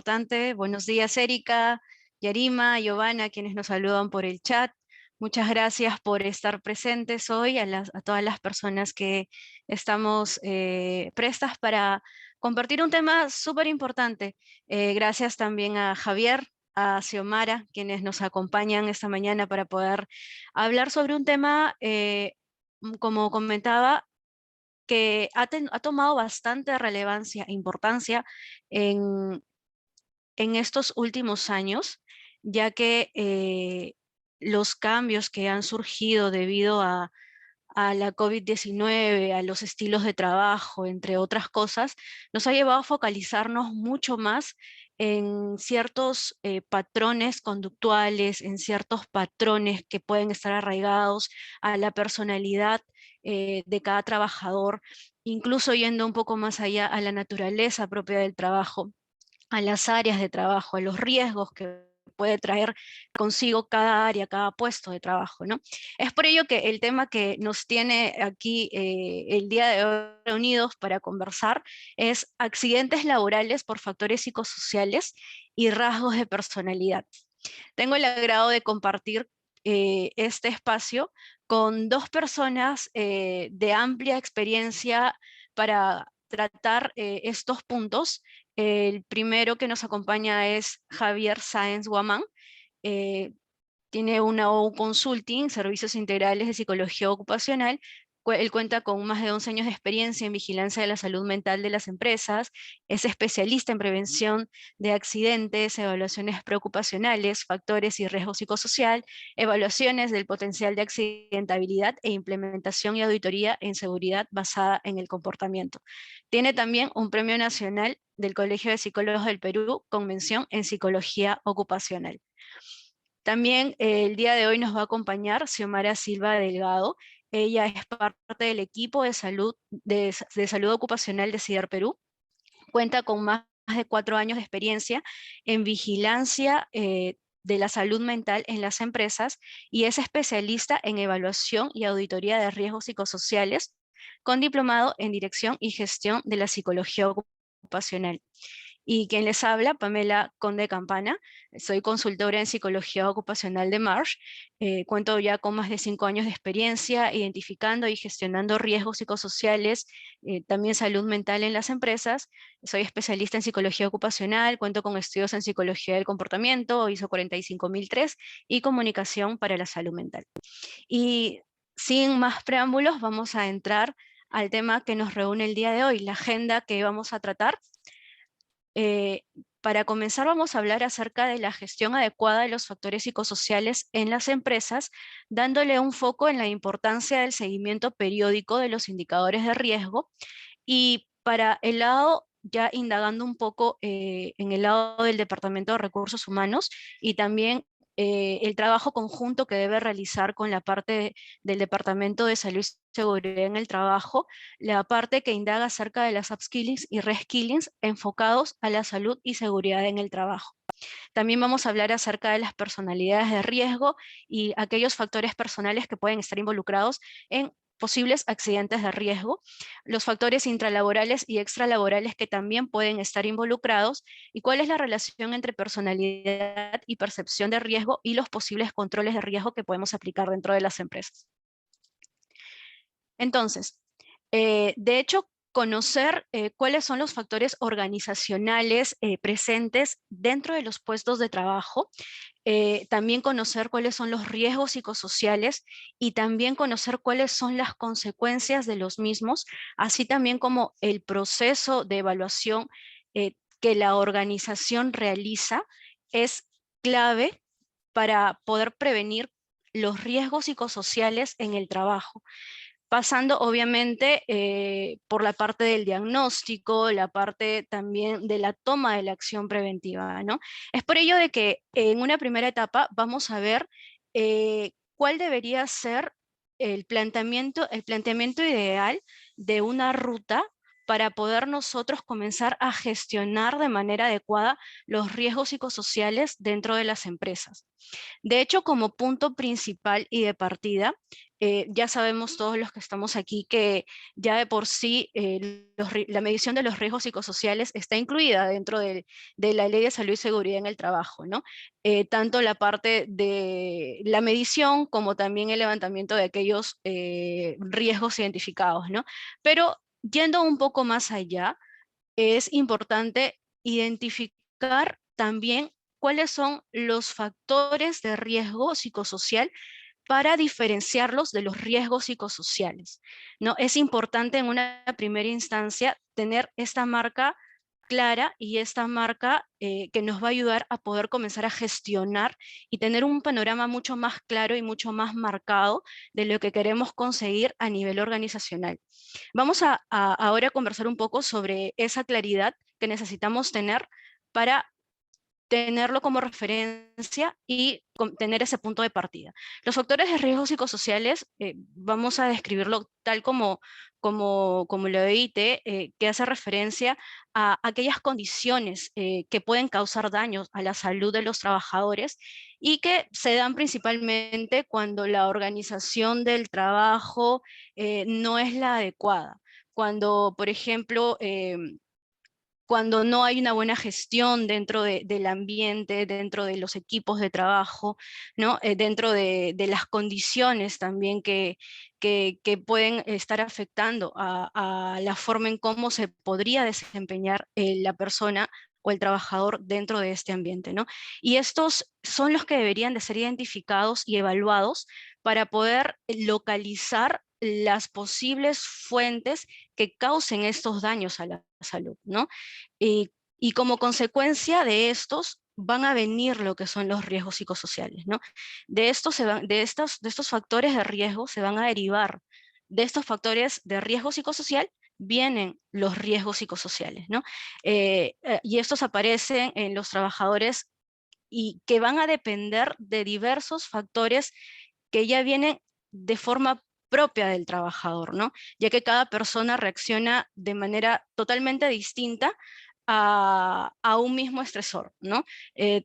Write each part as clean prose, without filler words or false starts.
importante. Buenos días, Erika, Yarima, Giovanna, quienes nos saludan por el chat. Muchas gracias por estar presentes hoy, a todas las personas que estamos prestas para compartir un tema súper importante. Gracias también a Javier, a Xiomara, quienes nos acompañan esta mañana para poder hablar sobre un tema, como comentaba, que ha tomado bastante relevancia e importancia en, en estos últimos años, ya que los cambios que han surgido debido a la COVID-19, a los estilos de trabajo, entre otras cosas, nos ha llevado a focalizarnos mucho más en ciertos patrones conductuales, en ciertos patrones que pueden estar arraigados a la personalidad de cada trabajador, incluso yendo un poco más allá a la naturaleza propia del trabajo, a las áreas de trabajo, a los riesgos que puede traer consigo cada área, cada puesto de trabajo, ¿no? Es por ello que el tema que nos tiene aquí el día de hoy reunidos para conversar es accidentes laborales por factores psicosociales y rasgos de personalidad. Tengo el agrado de compartir este espacio con dos personas de amplia experiencia para tratar estos puntos. El primero que nos acompaña es Javier Sáenz Guamán. eh, Tiene una OU Consulting, Servicios Integrales de Psicología Ocupacional. Él cuenta con más de 11 años de experiencia en vigilancia de la salud mental de las empresas, es especialista en prevención de accidentes, evaluaciones preocupacionales, factores y riesgo psicosocial, evaluaciones del potencial de accidentabilidad e implementación y auditoría en seguridad basada en el comportamiento. Tiene también un premio nacional del Colegio de Psicólogos del Perú con mención en psicología ocupacional. También el día de hoy nos va a acompañar Xiomara Silva Delgado. Ella es parte del equipo de salud ocupacional de CIDAR Perú. Cuenta con más de 4 años de experiencia en vigilancia de la salud mental en las empresas y es especialista en evaluación y auditoría de riesgos psicosociales con diplomado en dirección y gestión de la psicología ocupacional. Y quien les habla, Pamela Conde Campana. Soy consultora en psicología ocupacional de Marsh. Cuento ya con más de 5 años de experiencia identificando y gestionando riesgos psicosociales, también salud mental en las empresas. Soy especialista en psicología ocupacional, cuento con estudios en psicología del comportamiento, ISO 45003 y comunicación para la salud mental. Y sin más preámbulos, vamos a entrar al tema que nos reúne el día de hoy, la agenda que vamos a tratar. Eh, para comenzar, vamos a hablar acerca de la gestión adecuada de los factores psicosociales en las empresas, dándole un foco en la importancia del seguimiento periódico de los indicadores de riesgo. Y para el lado, ya indagando un poco en el lado del Departamento de Recursos Humanos y también el trabajo conjunto que debe realizar con la parte del Departamento de Salud y Seguridad en el Trabajo, la parte que indaga acerca de las upskillings y reskillings enfocados a la salud y seguridad en el trabajo. También vamos a hablar acerca de las personalidades de riesgo y aquellos factores personales que pueden estar involucrados en posibles accidentes de riesgo, los factores intralaborales y extralaborales que también pueden estar involucrados y cuál es la relación entre personalidad y percepción de riesgo y los posibles controles de riesgo que podemos aplicar dentro de las empresas. Entonces, de hecho, conocer cuáles son los factores organizacionales presentes dentro de los puestos de trabajo, también conocer cuáles son los riesgos psicosociales y también conocer cuáles son las consecuencias de los mismos, así también como el proceso de evaluación que la organización realiza es clave para poder prevenir los riesgos psicosociales en el trabajo, pasando obviamente por la parte del diagnóstico, la parte también de la toma de la acción preventiva, ¿no? Es por ello de que en una primera etapa vamos a ver cuál debería ser el planteamiento ideal de una ruta para poder nosotros comenzar a gestionar de manera adecuada los riesgos psicosociales dentro de las empresas. De hecho, como punto principal y de partida, ya sabemos todos los que estamos aquí que ya de por sí la medición de los riesgos psicosociales está incluida dentro de la Ley de Salud y Seguridad en el Trabajo, ¿no? Tanto la parte de la medición como también el levantamiento de aquellos riesgos identificados, ¿no? Pero yendo un poco más allá, es importante identificar también cuáles son los factores de riesgo psicosocial para diferenciarlos de los riesgos psicosociales, ¿no? Es importante en una primera instancia tener esta marca clara y esta marca que nos va a ayudar a poder comenzar a gestionar y tener un panorama mucho más claro y mucho más marcado de lo que queremos conseguir a nivel organizacional. Vamos a ahora conversar un poco sobre esa claridad que necesitamos tener para tenerlo como referencia y tener ese punto de partida. Los factores de riesgo psicosociales, vamos a describirlo tal como lo EIT, que hace referencia a aquellas condiciones que pueden causar daños a la salud de los trabajadores y que se dan principalmente cuando la organización del trabajo no es la adecuada. Cuando, por ejemplo, cuando no hay una buena gestión dentro del ambiente, dentro de los equipos de trabajo, ¿no? Dentro de las condiciones también que pueden estar afectando a la forma en cómo se podría desempeñar la persona o el trabajador dentro de este ambiente, ¿no? Y estos son los que deberían de ser identificados y evaluados para poder localizar las posibles fuentes que causen estos daños a la salud, ¿no? Y como consecuencia de estos van a venir lo que son los riesgos psicosociales, ¿no? De estos factores de riesgo se van a derivar, de estos factores de riesgo psicosocial vienen los riesgos psicosociales, ¿no? Y estos aparecen en los trabajadores y que van a depender de diversos factores que ya vienen de forma propia del trabajador, ¿no? Ya que cada persona reacciona de manera totalmente distinta a un mismo estresor, ¿no?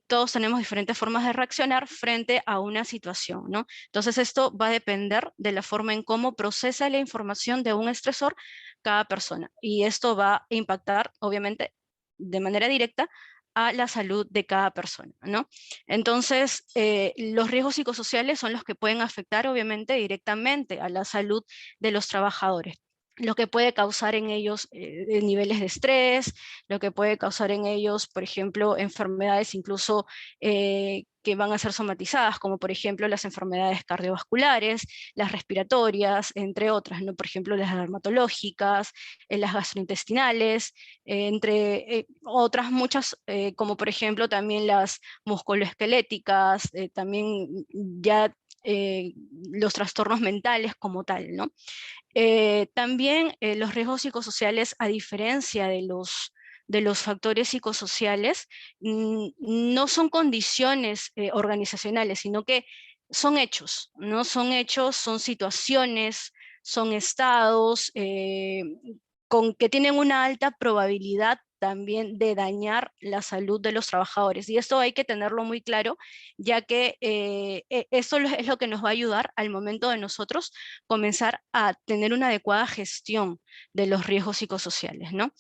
Todos tenemos diferentes formas de reaccionar frente a una situación, ¿no? Entonces esto va a depender de la forma en cómo procesa la información de un estresor cada persona. Y esto va a impactar, obviamente, de manera directa a la salud de cada persona, ¿no? Entonces, los riesgos psicosociales son los que pueden afectar, obviamente, directamente a la salud de los trabajadores, lo que puede causar en ellos niveles de estrés, lo que puede causar en ellos, por ejemplo, enfermedades incluso que van a ser somatizadas, como por ejemplo las enfermedades cardiovasculares, las respiratorias, entre otras, ¿no? Por ejemplo, las dermatológicas, las gastrointestinales, entre otras muchas, como por ejemplo también las musculoesqueléticas, también ya los trastornos mentales como tal, ¿no? También los riesgos psicosociales, a diferencia de los factores psicosociales, no son condiciones organizacionales, sino que son hechos, ¿no? Son hechos, son situaciones, son estados que tienen una alta probabilidad también de dañar la salud de los trabajadores. Y esto hay que tenerlo muy claro, ya que eso es lo que nos va a ayudar al momento de nosotros comenzar a tener una adecuada gestión de los riesgos psicosociales, ¿no?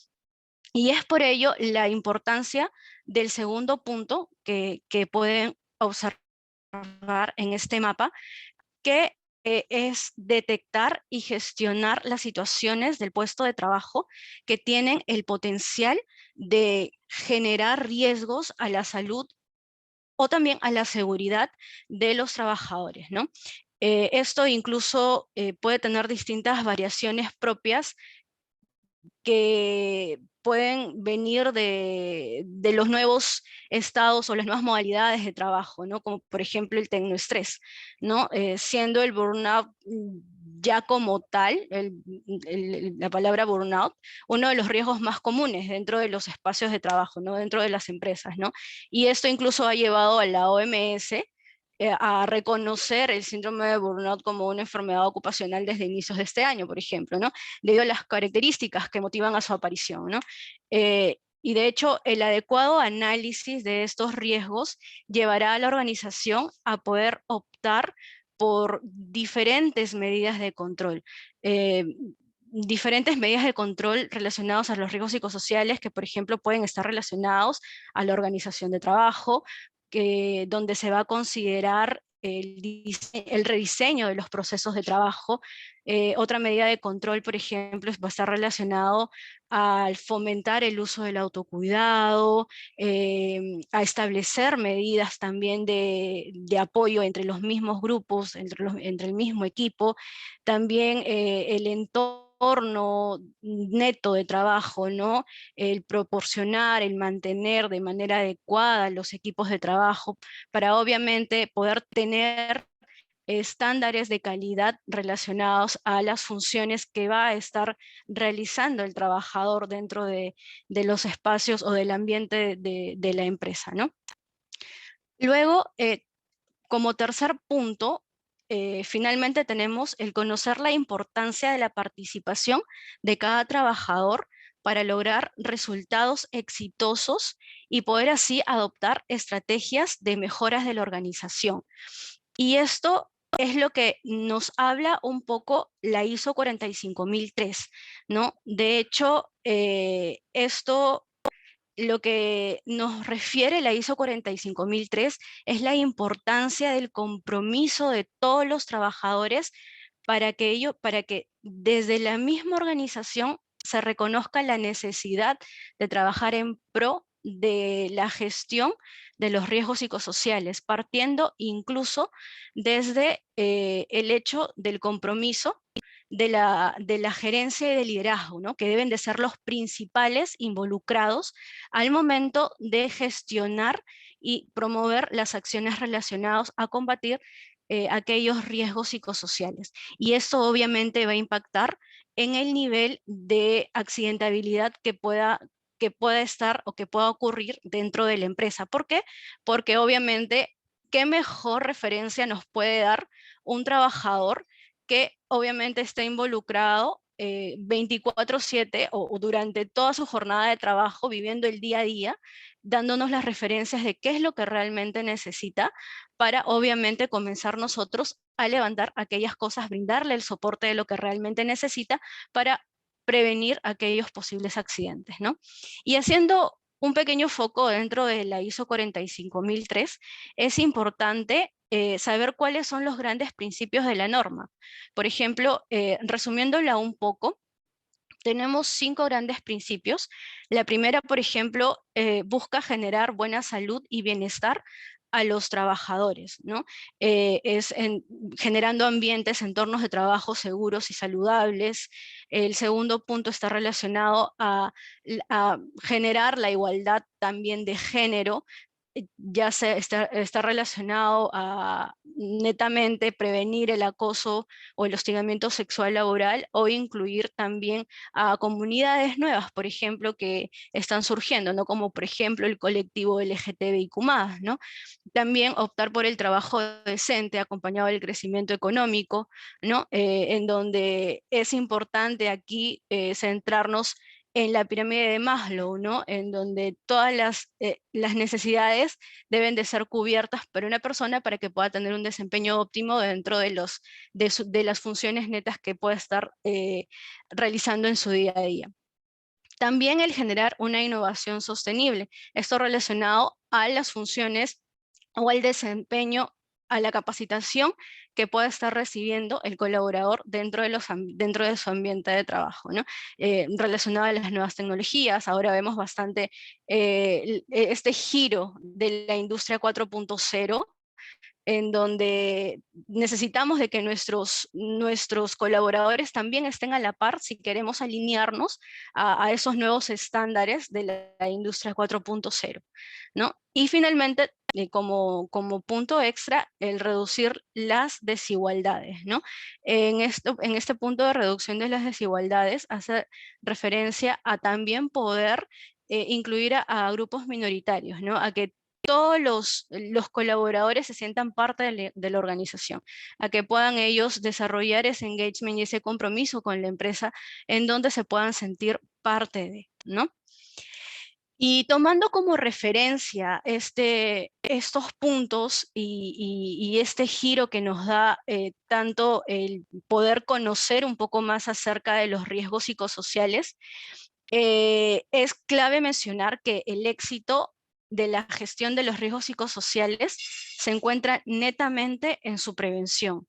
Y es por ello la importancia del segundo punto que pueden observar en este mapa, que es detectar y gestionar las situaciones del puesto de trabajo que tienen el potencial de generar riesgos a la salud o también a la seguridad de los trabajadores, ¿no? Esto incluso puede tener distintas variaciones propias que pueden venir de los nuevos estados o las nuevas modalidades de trabajo, ¿no? Como por ejemplo el tecnoestrés, ¿no? Siendo el burnout ya como tal, la palabra burnout, uno de los riesgos más comunes dentro de los espacios de trabajo, ¿no? Dentro de las empresas, ¿no? Y esto incluso ha llevado a la OMS a reconocer el síndrome de burnout como una enfermedad ocupacional desde inicios de este año, por ejemplo, ¿no? Debido a las características que motivan a su aparición, ¿no? Y de hecho, el adecuado análisis de estos riesgos llevará a la organización a poder optar por diferentes medidas de control. Diferentes medidas de control relacionados a los riesgos psicosociales que, por ejemplo, pueden estar relacionados a la organización de trabajo, donde se va a considerar el rediseño de los procesos de trabajo. Otra medida de control, por ejemplo, va a estar relacionado al fomentar el uso del autocuidado, a establecer medidas también de apoyo entre los mismos grupos, entre el mismo equipo, también el entorno neto de trabajo, ¿no? El proporcionar, el mantener de manera adecuada los equipos de trabajo para obviamente poder tener estándares de calidad relacionados a las funciones que va a estar realizando el trabajador dentro de los espacios o del ambiente de la empresa, ¿no? Luego, como tercer punto, finalmente tenemos el conocer la importancia de la participación de cada trabajador para lograr resultados exitosos y poder así adoptar estrategias de mejoras de la organización. Y esto es lo que nos habla un poco la ISO 45003, ¿no? De hecho, esto lo que nos refiere la ISO 45003 es la importancia del compromiso de todos los trabajadores para que desde la misma organización se reconozca la necesidad de trabajar en pro de la gestión de los riesgos psicosociales, partiendo incluso desde el hecho del compromiso de la gerencia y del liderazgo, ¿no? Que deben de ser los principales involucrados al momento de gestionar y promover las acciones relacionadas a combatir aquellos riesgos psicosociales. Y esto obviamente va a impactar en el nivel de accidentabilidad que pueda estar o que pueda ocurrir dentro de la empresa. ¿Por qué? Porque obviamente, ¿qué mejor referencia nos puede dar un trabajador que obviamente está involucrado 24/7 o durante toda su jornada de trabajo, viviendo el día a día, dándonos las referencias de qué es lo que realmente necesita para obviamente comenzar nosotros a levantar aquellas cosas, brindarle el soporte de lo que realmente necesita para prevenir aquellos posibles accidentes, ¿no? Y haciendo un pequeño foco dentro de la ISO 45003, es importante saber cuáles son los grandes principios de la norma. Por ejemplo, resumiéndola un poco, tenemos 5 grandes principios. La primera, por ejemplo, busca generar buena salud y bienestar a los trabajadores, ¿no? Generando ambientes, entornos de trabajo seguros y saludables. El segundo punto está relacionado a generar la igualdad también de género, ya está relacionado a netamente prevenir el acoso o el hostigamiento sexual laboral, o incluir también a comunidades nuevas, por ejemplo, que están surgiendo, ¿no? Como por ejemplo el colectivo LGTBIQ+, ¿no? También optar por el trabajo decente acompañado del crecimiento económico, ¿no? En donde es importante aquí centrarnos en la pirámide de Maslow, ¿no? En donde todas las necesidades deben de ser cubiertas por una persona para que pueda tener un desempeño óptimo dentro de las funciones netas que pueda estar realizando en su día a día. También el generar una innovación sostenible, esto relacionado a las funciones o al desempeño, a la capacitación que pueda estar recibiendo el colaborador dentro de su ambiente de trabajo, ¿no? Relacionado a las nuevas tecnologías, ahora vemos bastante este giro de la industria 4.0, en donde necesitamos de que nuestros colaboradores también estén a la par si queremos alinearnos a esos nuevos estándares de la industria 4.0, ¿no? Y finalmente, como punto extra, el reducir las desigualdades, ¿no? En este punto de reducción de las desigualdades hace referencia a también poder incluir a grupos minoritarios, ¿no? A que todos los colaboradores se sientan parte de la organización, a que puedan ellos desarrollar ese engagement y ese compromiso con la empresa en donde se puedan sentir parte de, ¿no? Y tomando como referencia estos puntos y este giro que nos da tanto el poder conocer un poco más acerca de los riesgos psicosociales, es clave mencionar que el éxito de la gestión de los riesgos psicosociales se encuentra netamente en su prevención.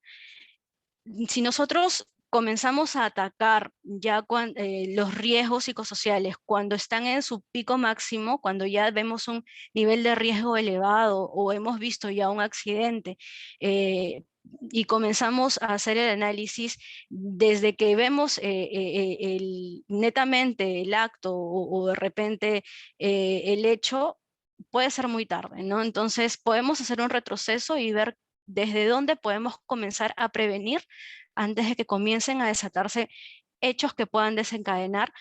Si nosotros comenzamos a atacar ya los riesgos psicosociales cuando están en su pico máximo, cuando ya vemos un nivel de riesgo elevado o hemos visto ya un accidente, y comenzamos a hacer el análisis desde que vemos netamente el acto o de repente el hecho, puede ser muy tarde, ¿no? Entonces podemos hacer un retroceso y ver desde dónde podemos comenzar a prevenir antes de que comiencen a desatarse hechos que puedan desencadenar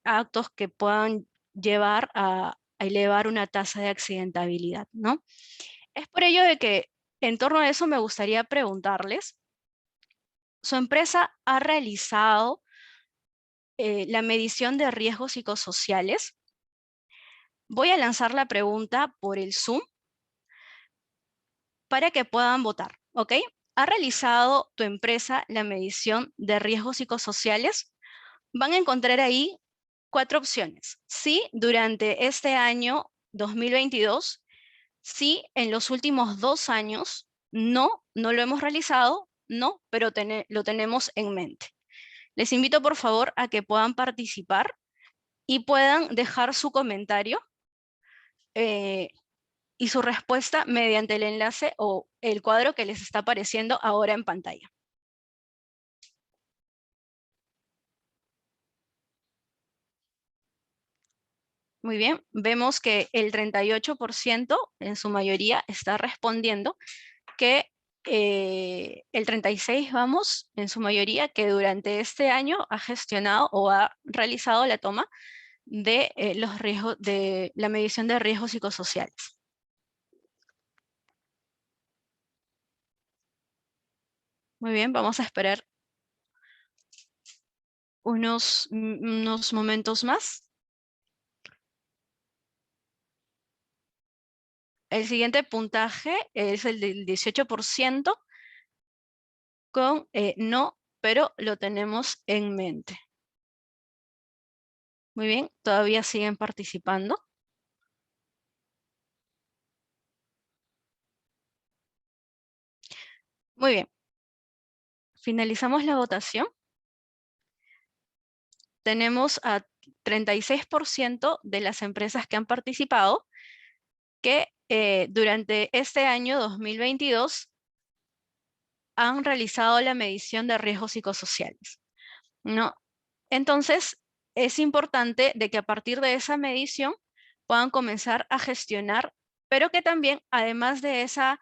actos que puedan llevar a elevar una tasa de accidentabilidad, ¿no? Es por ello de que en torno a eso me gustaría preguntarles, ¿su empresa ha realizado la medición de riesgos psicosociales? Voy a lanzar la pregunta por el Zoom para que puedan votar, ¿ok? ¿Ha realizado tu empresa la medición de riesgos psicosociales? Van a encontrar ahí 4 opciones. Sí, durante este año 2022, sí, en los últimos 2 años, no, no lo hemos realizado, no, pero lo tenemos en mente. Les invito por favor a que puedan participar y puedan dejar su comentario eh, y su respuesta mediante el enlace o el cuadro que les está apareciendo ahora en pantalla. Muy bien, vemos que el 38% en su mayoría está respondiendo que el 36%, vamos, en su mayoría, que durante este año ha gestionado o ha realizado la toma de los riesgos, de la medición de riesgos psicosociales. Muy bien, vamos a esperar unos momentos más. El siguiente puntaje es el del 18% con no, pero lo tenemos en mente. Muy bien, todavía siguen participando. Muy bien, finalizamos la votación. Tenemos a 36% de las empresas que han participado que durante este año 2022 han realizado la medición de riesgos psicosociales, ¿no? Entonces, es importante de que a partir de esa medición puedan comenzar a gestionar, pero que también, además de esa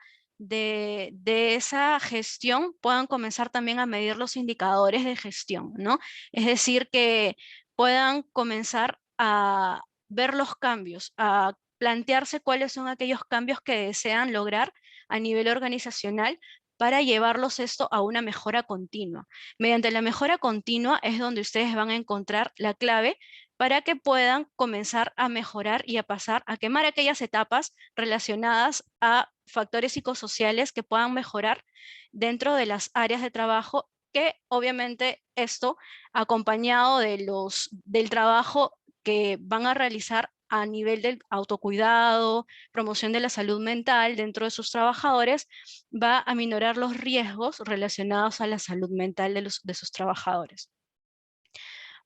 gestión, puedan comenzar también a medir los indicadores de gestión, ¿no? Es decir, que puedan comenzar a ver los cambios, a plantearse cuáles son aquellos cambios que desean lograr a nivel organizacional para llevarlos esto a una mejora continua. Mediante la mejora continua es donde ustedes van a encontrar la clave para que puedan comenzar a mejorar y a pasar a quemar aquellas etapas relacionadas a factores psicosociales que puedan mejorar dentro de las áreas de trabajo, que obviamente esto acompañado del trabajo que van a realizar a nivel del autocuidado, promoción de la salud mental dentro de sus trabajadores, va a minorar los riesgos relacionados a la salud mental de sus trabajadores.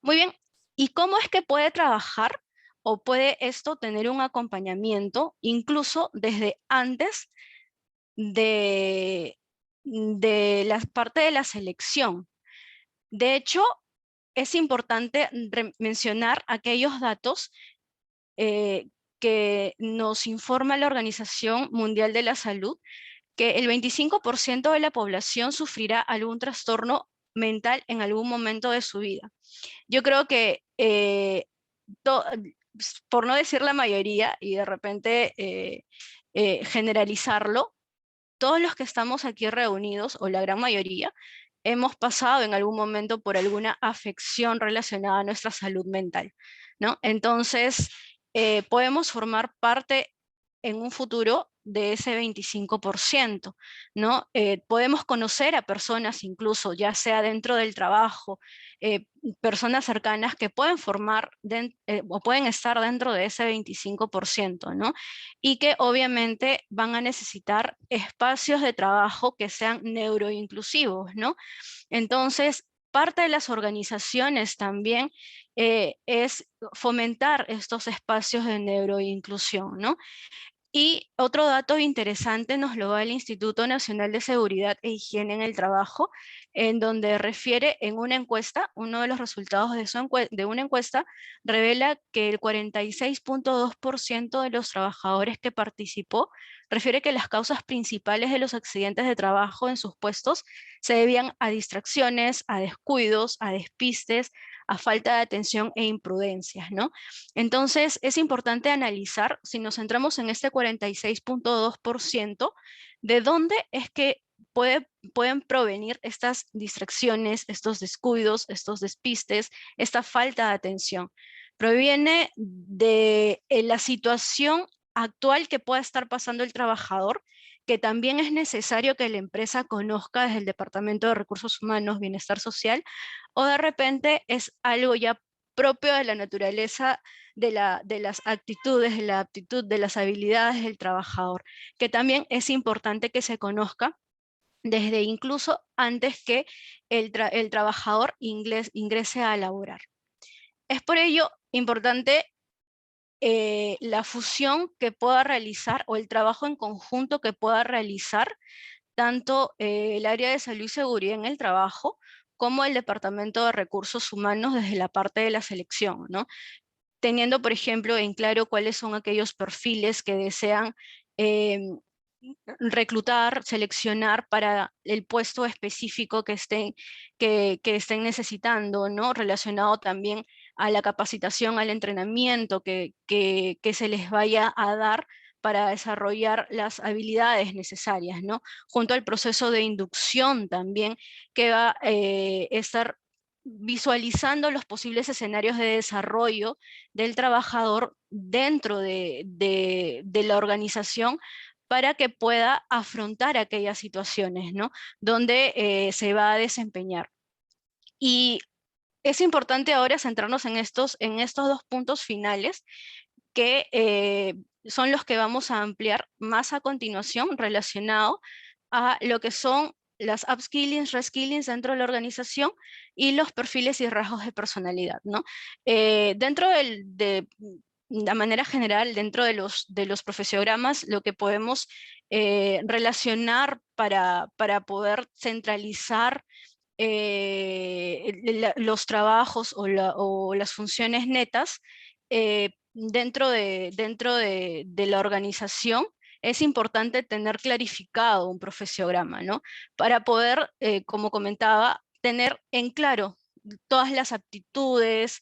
Muy bien, ¿y cómo es que puede trabajar o puede esto tener un acompañamiento incluso desde antes de la parte de la selección? De hecho, es importante mencionar aquellos datos que nos informa la Organización Mundial de la Salud, que el 25% de la población sufrirá algún trastorno mental en algún momento de su vida. Yo creo que, por no decir la mayoría, y de repente generalizarlo, todos los que estamos aquí reunidos, o la gran mayoría, hemos pasado en algún momento por alguna afección relacionada a nuestra salud mental, ¿no? Entonces, podemos formar parte en un futuro de ese 25%, ¿no? Podemos conocer a personas incluso, ya sea dentro del trabajo, personas cercanas que pueden formar o pueden estar dentro de ese 25%, ¿no? Y que obviamente van a necesitar espacios de trabajo que sean neuroinclusivos, ¿no? Entonces, parte de las organizaciones también es fomentar estos espacios de neuroinclusión, ¿no? Y otro dato interesante nos lo da el Instituto Nacional de Seguridad e Higiene en el Trabajo, en donde refiere en una encuesta, uno de los resultados de una encuesta revela que el 46.2% de los trabajadores que participó refiere que las causas principales de los accidentes de trabajo en sus puestos se debían a distracciones, a descuidos, a despistes, a falta de atención e imprudencias, ¿no? Entonces, es importante analizar, si nos centramos en este 46.2%, de dónde es que pueden provenir estas distracciones, estos descuidos, estos despistes, esta falta de atención. Proviene de la situación actual que pueda estar pasando el trabajador, que también es necesario que la empresa conozca desde el Departamento de Recursos Humanos, Bienestar Social, o de repente es algo ya propio de la naturaleza de las actitudes, de la aptitud, de las habilidades del trabajador, que también es importante que se conozca desde incluso antes que el trabajador ingrese a laborar. Es por ello importante la fusión que pueda realizar o el trabajo en conjunto que pueda realizar tanto el área de salud y seguridad en el trabajo como el Departamento de Recursos Humanos desde la parte de la selección, ¿no? Teniendo, por ejemplo, en claro cuáles son aquellos perfiles que desean eh, reclutar, seleccionar para el puesto específico que estén necesitando, ¿no? Relacionado también a la capacitación, al entrenamiento que se les vaya a dar para desarrollar las habilidades necesarias, ¿no? Junto al proceso de inducción también, que va a estar visualizando los posibles escenarios de desarrollo del trabajador dentro de la organización para que pueda afrontar aquellas situaciones, ¿no? Donde se va a desempeñar. Y es importante ahora centrarnos en estos dos puntos finales que son los que vamos a ampliar más a continuación relacionado a lo que son las upskillings, reskillings dentro de la organización y los perfiles y rasgos de personalidad, ¿no? Dentro de la manera general, dentro de los profesiogramas, lo que podemos relacionar para poder centralizar los trabajos o las funciones netas dentro de la organización, es importante tener clarificado un profesiograma, ¿no? Para poder, como comentaba, tener en claro todas las aptitudes,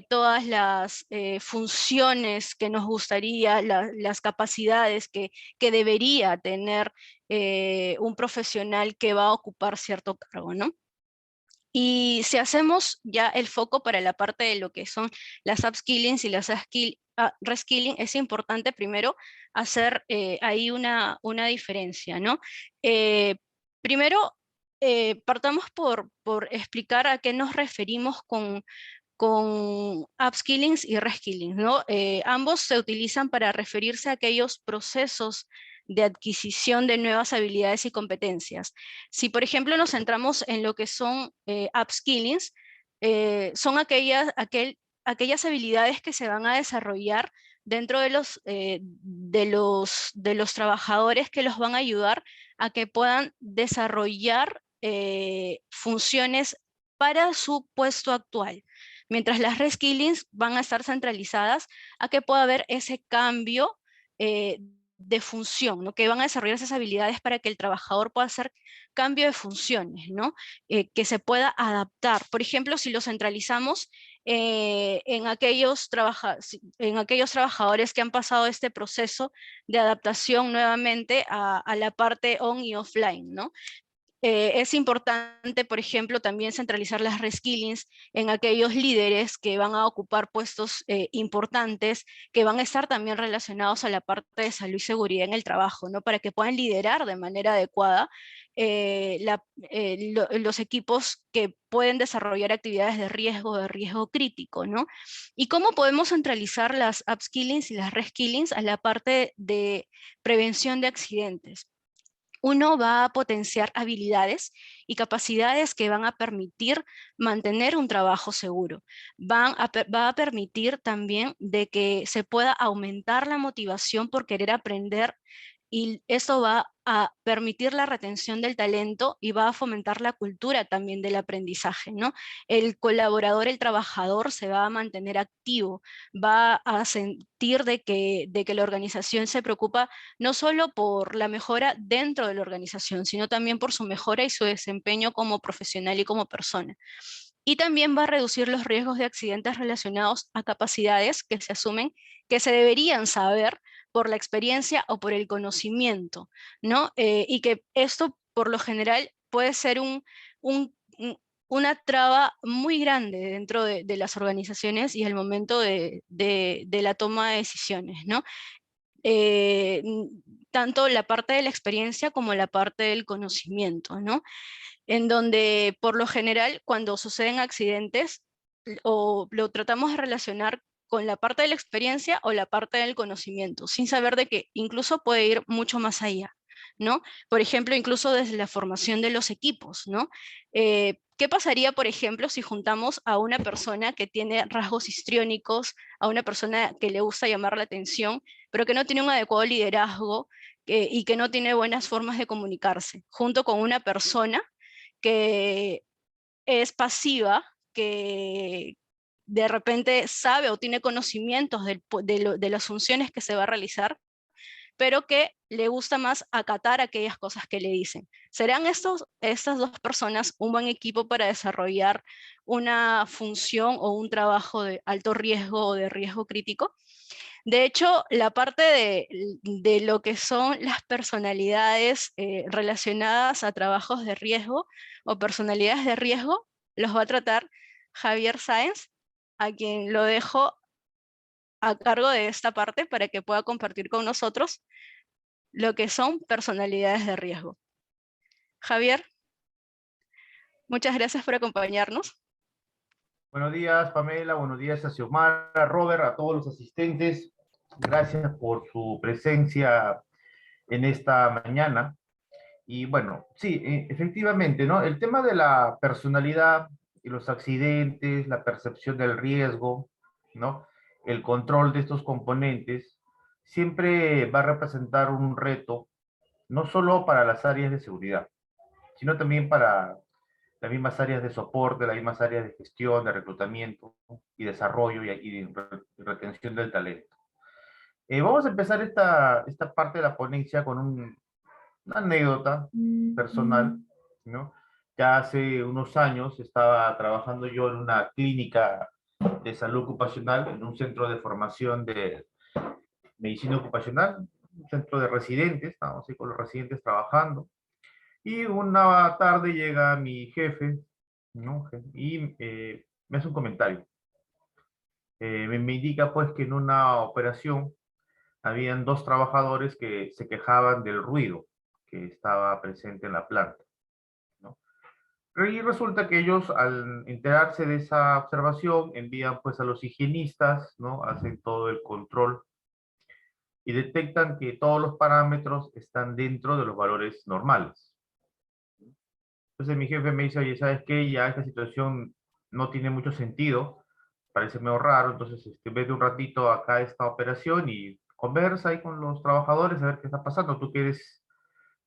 todas las funciones que nos gustaría, las capacidades que debería tener un profesional que va a ocupar cierto cargo, ¿no? Y si hacemos ya el foco para la parte de lo que son las upskillings y las reskilling, es importante primero hacer ahí una diferencia, ¿no? Eh, Primero, partamos por explicar a qué nos referimos con upskillings y reskillings, ¿no? Ambos se utilizan para referirse a aquellos procesos de adquisición de nuevas habilidades y competencias. Si, por ejemplo, nos centramos en lo que son upskillings, son aquellas habilidades que se van a desarrollar dentro de los trabajadores que los van a ayudar a que puedan desarrollar funciones para su puesto actual. Mientras las reskillings van a estar centralizadas a que pueda haber ese cambio de función, ¿no? Que van a desarrollar esas habilidades para que el trabajador pueda hacer cambio de funciones, ¿no? Que se pueda adaptar. Por ejemplo, si lo centralizamos en aquellos trabajadores que han pasado este proceso de adaptación nuevamente a la parte on y offline, ¿no? Es importante, por ejemplo, también centralizar las reskillings en aquellos líderes que van a ocupar puestos importantes, que van a estar también relacionados a la parte de salud y seguridad en el trabajo, ¿no? Para que puedan liderar de manera adecuada los equipos que pueden desarrollar actividades de riesgo crítico, ¿no? ¿Y cómo podemos centralizar las upskillings y las reskillings a la parte de prevención de accidentes? Uno va a potenciar habilidades y capacidades que van a permitir mantener un trabajo seguro. Va a permitir también de que se pueda aumentar la motivación por querer aprender, y esto va a permitir la retención del talento y va a fomentar la cultura también del aprendizaje, ¿no? El colaborador, el trabajador se va a mantener activo, va a sentir de que la organización se preocupa no solo por la mejora dentro de la organización, sino también por su mejora y su desempeño como profesional y como persona. Y también va a reducir los riesgos de accidentes relacionados a capacidades que se asumen que se deberían saber por la experiencia o por el conocimiento, ¿no? Y que esto, por lo general, puede ser un, una traba muy grande dentro de las organizaciones y al momento de la toma de decisiones, ¿no? eh, Tanto la parte de la experiencia como la parte del conocimiento, ¿no? En donde por lo general cuando suceden accidentes o lo tratamos de relacionar con la parte de la experiencia o la parte del conocimiento, sin saber de que incluso puede ir mucho más allá, ¿no? Por ejemplo, incluso desde la formación de los equipos, ¿no? ¿Qué pasaría, por ejemplo, si juntamos a una persona que tiene rasgos histriónicos, a una persona que le gusta llamar la atención, pero que no tiene un adecuado liderazgo y que no tiene buenas formas de comunicarse, junto con una persona que es pasiva, que de repente sabe o tiene conocimientos de las funciones que se va a realizar, pero que le gusta más acatar aquellas cosas que le dicen? ¿Serán estas dos personas un buen equipo para desarrollar una función o un trabajo de alto riesgo o de riesgo crítico? De hecho, la parte de lo que son las personalidades relacionadas a trabajos de riesgo o personalidades de riesgo, los va a tratar Javier Sáenz, a quien lo dejo a cargo de esta parte para que pueda compartir con nosotros lo que son personalidades de riesgo. Javier, muchas gracias por acompañarnos. Buenos días, Pamela. Buenos días a Xiomara, Robert, a todos los asistentes. Gracias por su presencia en esta mañana. Y bueno, sí, efectivamente, ¿no? El tema de la personalidad y los accidentes, la percepción del riesgo, ¿no? El control de estos componentes siempre va a representar un reto, no solo para las áreas de seguridad, sino también para las mismas áreas de soporte, las mismas áreas de gestión, de reclutamiento y desarrollo y retención del talento. Vamos a empezar esta parte de la ponencia con una anécdota personal, ¿no? Ya hace unos años estaba trabajando yo en una clínica de salud ocupacional, en un centro de formación de medicina ocupacional, un centro de residentes, estábamos ahí con los residentes trabajando, y una tarde llega mi jefe, ¿no? Y me hace un comentario. Me indica pues que en una operación habían dos trabajadores que se quejaban del ruido que estaba presente en la planta, ¿no? Y resulta que ellos, al enterarse de esa observación, envían pues a los higienistas, ¿no? Hacen todo el control y detectan que todos los parámetros están dentro de los valores normales. Entonces mi jefe me dice, oye, ¿sabes qué? Ya esta situación no tiene mucho sentido, parece medio raro, entonces vete un ratito acá a esta operación y conversa ahí con los trabajadores a ver qué está pasando. Tú que eres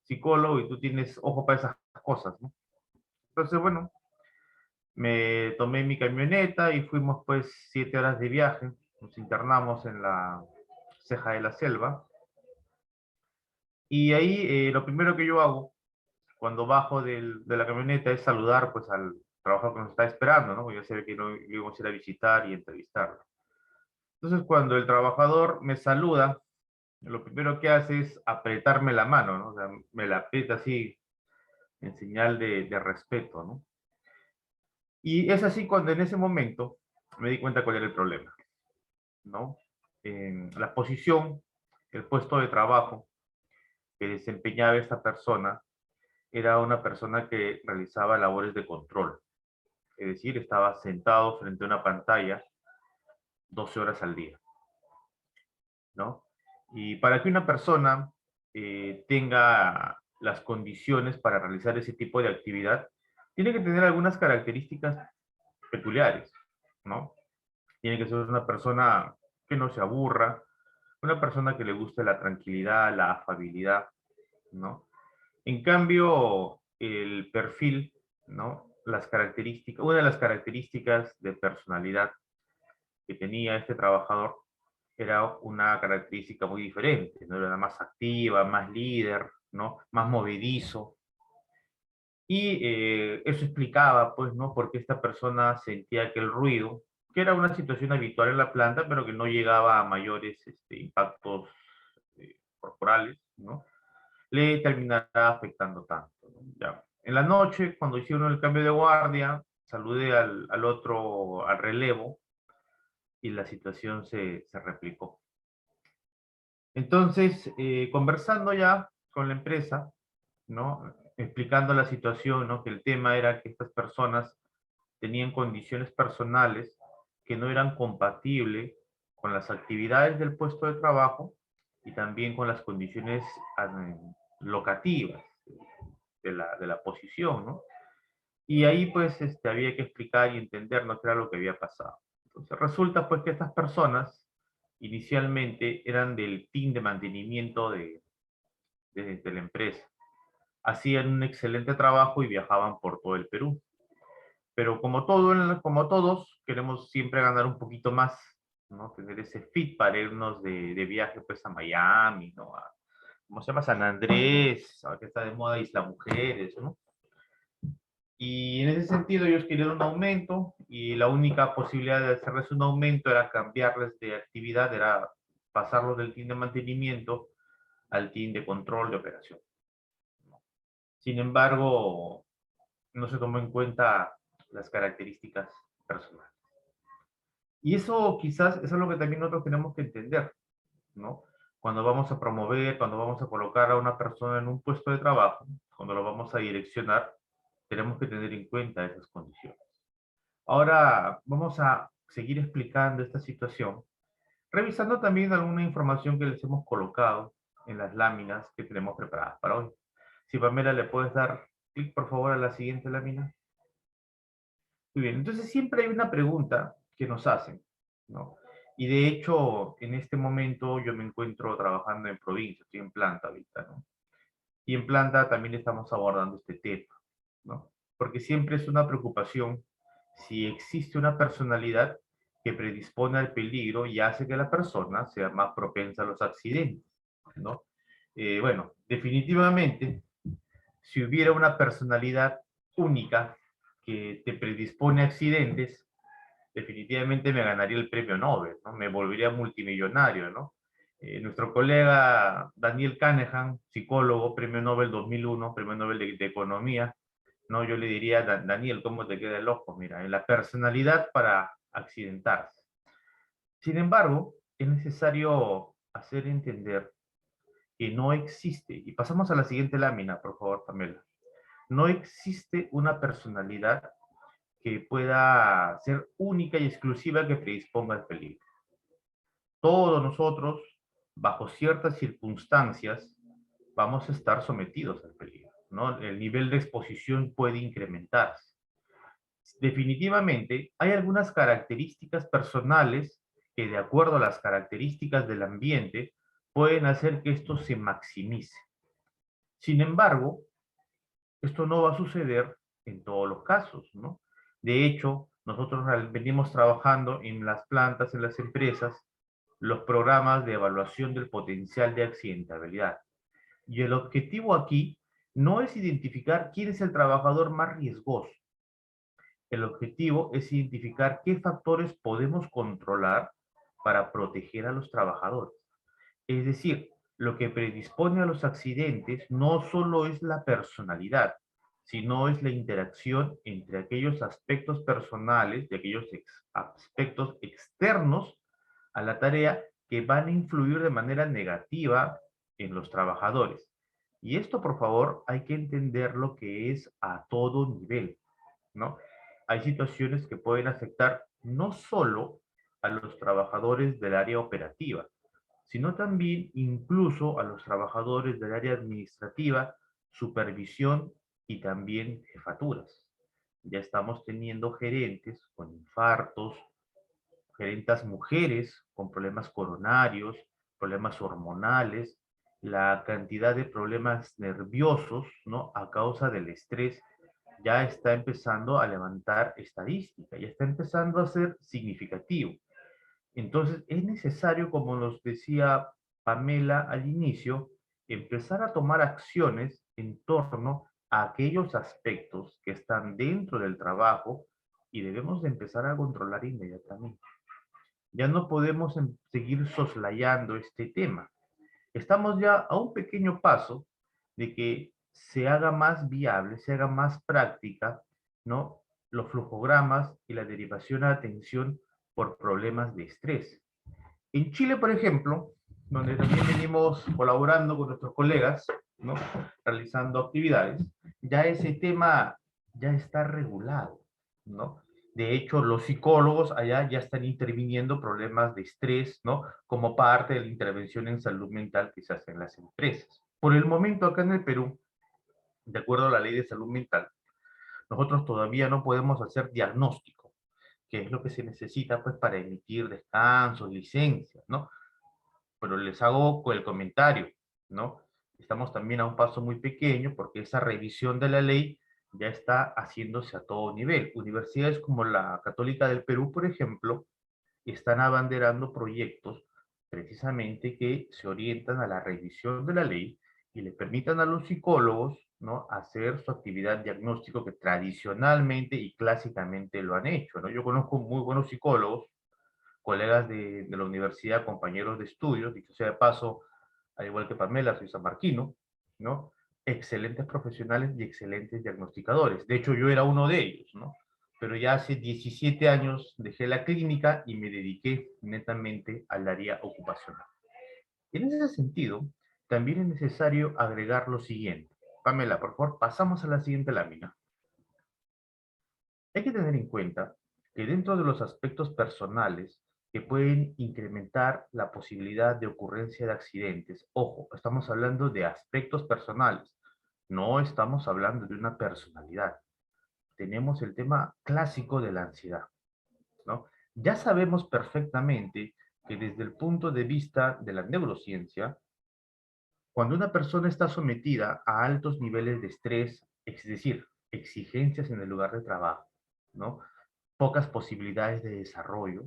psicólogo y tú tienes ojo para esas cosas, ¿no? Entonces, bueno, me tomé mi camioneta y fuimos pues 7 horas de viaje, nos internamos en la ceja de la selva, y ahí lo primero que yo hago cuando bajo de la camioneta es saludar pues al trabajador que nos está esperando, ¿no? Ya se ve que lo íbamos a ir a visitar y entrevistarlo. Entonces, cuando el trabajador me saluda, lo primero que hace es apretarme la mano, ¿no? O sea, me la aprieta así en señal de respeto, ¿no? Y es así cuando en ese momento me di cuenta cuál era el problema, ¿no? En la posición, el puesto de trabajo que desempeñaba esta persona era una persona que realizaba labores de control, es decir, estaba sentado frente a una pantalla 12 horas al día, ¿no? Y para que una persona tenga las condiciones para realizar ese tipo de actividad, tiene que tener algunas características peculiares, ¿no? Tiene que ser una persona que no se aburra, una persona que le guste la tranquilidad, la afabilidad, ¿no? En cambio, el perfil, ¿no? Las características, una de las características de personalidad que tenía este trabajador era una característica muy diferente, ¿no? Era más activa, más líder, ¿no? Más movedizo. Y eso explicaba, pues, ¿no? Por qué esta persona sentía que el ruido, que era una situación habitual en la planta, pero que no llegaba a mayores impactos corporales, ¿no? Le terminará afectando tanto, ¿no? Ya. En la noche, cuando hicieron el cambio de guardia, saludé al otro, al relevo, y la situación se replicó. Entonces, conversando ya con la empresa, ¿no? Explicando la situación, ¿no? Que el tema era que estas personas tenían condiciones personales que no eran compatibles con las actividades del puesto de trabajo y también con las condiciones locativas de la posición, ¿no? Y ahí pues había que explicar y entender, ¿no?, qué era lo que había pasado. Entonces resulta pues que estas personas inicialmente eran del team de mantenimiento de la empresa. Hacían un excelente trabajo y viajaban por todo el Perú. Pero como todos, queremos siempre ganar un poquito más, ¿no? Tener ese fit para irnos de viaje pues a Miami, ¿no? ¿Cómo se llama? San Andrés, ahora que está de moda Isla Mujeres, ¿no? Y en ese sentido ellos querían un aumento y la única posibilidad de hacerles un aumento era cambiarles de actividad, era pasarlos del team de mantenimiento al team de control de operación. Sin embargo, no se tomó en cuenta las características personales. Y eso quizás es algo que también nosotros tenemos que entender, ¿no? Cuando vamos a promover, cuando vamos a colocar a una persona en un puesto de trabajo, cuando lo vamos a direccionar, tenemos que tener en cuenta esas condiciones. Ahora vamos a seguir explicando esta situación, revisando también alguna información que les hemos colocado en las láminas que tenemos preparadas para hoy. Si Pamela le puedes dar clic por favor a la siguiente lámina. Muy bien, entonces siempre hay una pregunta que nos hacen, ¿no? Y de hecho, en este momento yo me encuentro trabajando en provincia, estoy en planta ahorita, ¿no? Y en planta también estamos abordando este tema, ¿no? Porque siempre es una preocupación si existe una personalidad que predispone al peligro y hace que la persona sea más propensa a los accidentes, ¿no? Bueno, definitivamente, si hubiera una personalidad única que te predispone a accidentes, definitivamente me ganaría el premio Nobel, ¿no? Me volvería multimillonario, ¿no? Nuestro colega Daniel Kahneman, psicólogo, premio Nobel 2001, premio Nobel de Economía, ¿no? Yo le diría, Daniel, ¿cómo te queda el ojo? Mira, en la personalidad para accidentarse. Sin embargo, es necesario hacer entender que no existe, y pasamos a la siguiente lámina, por favor, Pamela, no existe una personalidad que pueda ser única y exclusiva que predisponga al peligro. Todos nosotros, bajo ciertas circunstancias, vamos a estar sometidos al peligro, ¿no? El nivel de exposición puede incrementarse. Definitivamente, hay algunas características personales que, de acuerdo a las características del ambiente, pueden hacer que esto se maximice. Sin embargo, esto no va a suceder en todos los casos, ¿no? De hecho, nosotros venimos trabajando en las plantas, en las empresas, los programas de evaluación del potencial de accidentabilidad. Y el objetivo aquí no es identificar quién es el trabajador más riesgoso, El objetivo es identificar qué factores podemos controlar para proteger a los trabajadores. Es decir, lo que predispone a los accidentes no solo es la personalidad, sino es la interacción entre aquellos aspectos personales, de aquellos aspectos externos a la tarea que van a influir de manera negativa en los trabajadores. Y esto, por favor, hay que entender lo que es a todo nivel, ¿no? Hay situaciones que pueden afectar no solo a los trabajadores del área operativa, sino también incluso a los trabajadores del área administrativa, supervisión y también jefaturas. Ya estamos teniendo gerentes con infartos, gerentes mujeres con problemas coronarios, problemas hormonales, la cantidad de problemas nerviosos, ¿no? A causa del estrés ya está empezando a levantar estadística, ya está empezando a ser significativo. Entonces, es necesario, como nos decía Pamela al inicio, empezar a tomar acciones en torno a aquellos aspectos que están dentro del trabajo y debemos de empezar a controlar inmediatamente. Ya no podemos seguir soslayando este tema. Estamos ya a un pequeño paso de que se haga más viable, se haga más práctica, ¿no? Los flujogramas y la derivación a atención por problemas de estrés. En Chile, por ejemplo, donde también venimos colaborando con nuestros colegas, ¿no? Realizando actividades, ya ese tema ya está regulado, ¿no? De hecho, los psicólogos allá ya están interviniendo problemas de estrés, ¿no? Como parte de la intervención en salud mental que se hace en las empresas. Por el momento, acá en el Perú, de acuerdo a la ley de salud mental, nosotros todavía no podemos hacer diagnóstico, que es lo que se necesita pues para emitir descansos, licencias, ¿no? Pero les hago el comentario, ¿no? Estamos también a un paso muy pequeño porque esa revisión de la ley ya está haciéndose a todo nivel. Universidades como la Católica del Perú, por ejemplo, están abanderando proyectos precisamente que se orientan a la revisión de la ley y le permitan a los psicólogos, ¿no? Hacer su actividad diagnóstico que tradicionalmente y clásicamente lo han hecho, ¿no? Yo conozco muy buenos psicólogos, colegas de la universidad, compañeros de estudios, dicho sea de paso, al igual que Pamela, soy sanmarquino, ¿no? Excelentes profesionales y excelentes diagnosticadores. De hecho, yo era uno de ellos, ¿no? Pero ya hace 17 años dejé la clínica y me dediqué netamente al área ocupacional. En ese sentido, también es necesario agregar lo siguiente. Pamela, por favor, pasamos a la siguiente lámina. Hay que tener en cuenta que dentro de los aspectos personales que pueden incrementar la posibilidad de ocurrencia de accidentes, ojo, estamos hablando de aspectos personales, no estamos hablando de una personalidad. Tenemos el tema clásico de la ansiedad, ¿no? Ya sabemos perfectamente que desde el punto de vista de la neurociencia, cuando una persona está sometida a altos niveles de estrés, es decir, exigencias en el lugar de trabajo, ¿no? Pocas posibilidades de desarrollo,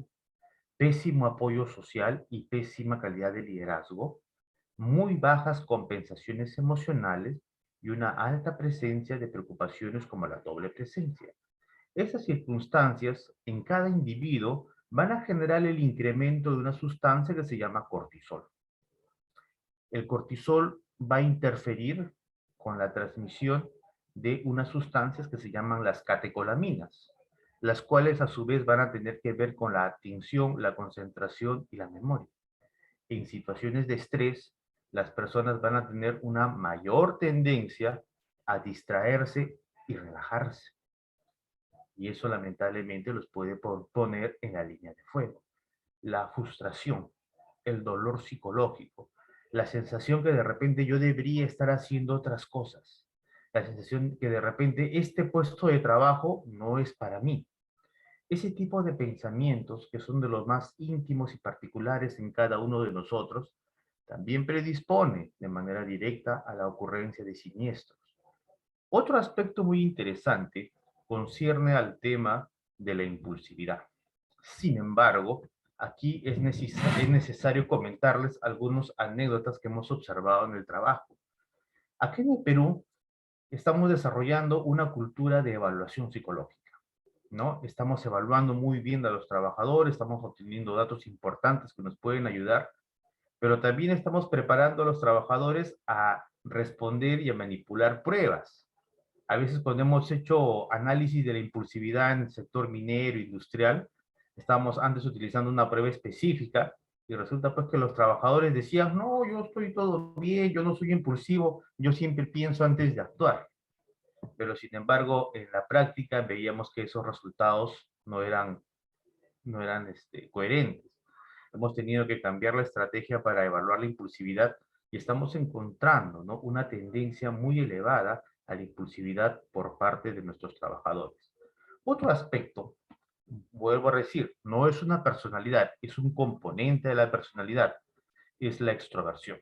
pésimo apoyo social y pésima calidad de liderazgo, muy bajas compensaciones emocionales y una alta presencia de preocupaciones como la doble presencia. Esas circunstancias en cada individuo van a generar el incremento de una sustancia que se llama cortisol. El cortisol va a interferir con la transmisión de unas sustancias que se llaman las catecolaminas, las cuales a su vez van a tener que ver con la atención, la concentración y la memoria. En situaciones de estrés, las personas van a tener una mayor tendencia a distraerse y relajarse. Y eso lamentablemente los puede poner en la línea de fuego. La frustración, el dolor psicológico, la sensación que de repente yo debería estar haciendo otras cosas, la sensación que de repente este puesto de trabajo no es para mí. Ese tipo de pensamientos, que son de los más íntimos y particulares en cada uno de nosotros, también predispone de manera directa a la ocurrencia de siniestros. Otro aspecto muy interesante concierne al tema de la impulsividad. Sin embargo, aquí es necesario comentarles algunas anécdotas que hemos observado en el trabajo. Aquí en el Perú estamos desarrollando una cultura de evaluación psicológica. ¿no? Estamos evaluando muy bien a los trabajadores, estamos obteniendo datos importantes que nos pueden ayudar, pero también estamos preparando a los trabajadores a responder y a manipular pruebas. A veces cuando hemos hecho análisis de la impulsividad en el sector minero, industrial, estábamos antes utilizando una prueba específica y resulta pues que los trabajadores decían, no, yo estoy todo bien, yo no soy impulsivo, yo siempre pienso antes de actuar. Pero sin embargo, en la práctica veíamos que esos resultados no eran coherentes. Hemos tenido que cambiar la estrategia para evaluar la impulsividad y estamos encontrando, ¿no?, una tendencia muy elevada a la impulsividad por parte de nuestros trabajadores. Otro aspecto, vuelvo a decir, no es una personalidad, es un componente de la personalidad, es la extroversión.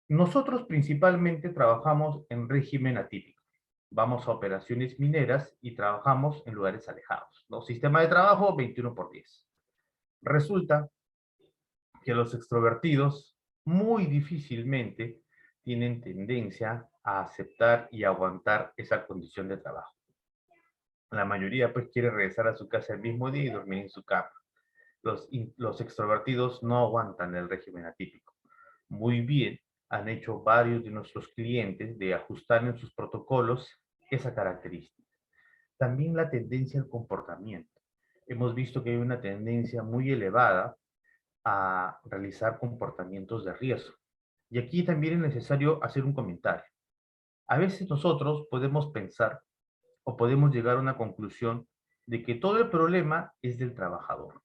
Nosotros principalmente trabajamos en régimen atípico. Vamos a operaciones mineras y trabajamos en lugares alejados, ¿no? Sistema de trabajo 21/10. Resulta que los extrovertidos muy difícilmente tienen tendencia a aceptar y aguantar esa condición de trabajo. La mayoría pues quiere regresar a su casa el mismo día y dormir en su cama. Los extrovertidos no aguantan el régimen atípico. Muy bien, han hecho varios de nuestros clientes de ajustar en sus protocolos esa característica. También la tendencia al comportamiento. Hemos visto que hay una tendencia muy elevada a realizar comportamientos de riesgo. Y aquí también es necesario hacer un comentario. A veces nosotros podemos pensar o podemos llegar a una conclusión de que todo el problema es del trabajador.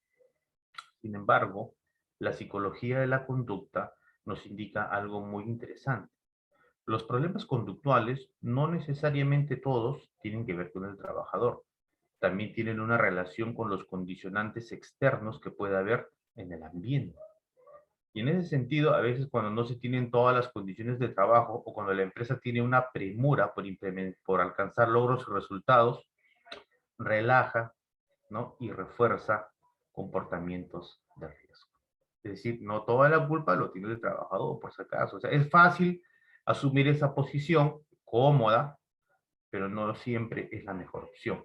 Sin embargo, la psicología de la conducta nos indica algo muy interesante. Los problemas conductuales no necesariamente todos tienen que ver con el trabajador. También tienen una relación con los condicionantes externos que puede haber en el ambiente. Y en ese sentido, a veces cuando no se tienen todas las condiciones de trabajo o cuando la empresa tiene una premura por alcanzar logros y resultados, relaja, ¿no?, y refuerza comportamientos de riesgo. Es decir, no toda la culpa lo tiene el trabajador, por si acaso. O sea, es fácil asumir esa posición cómoda, pero no siempre es la mejor opción.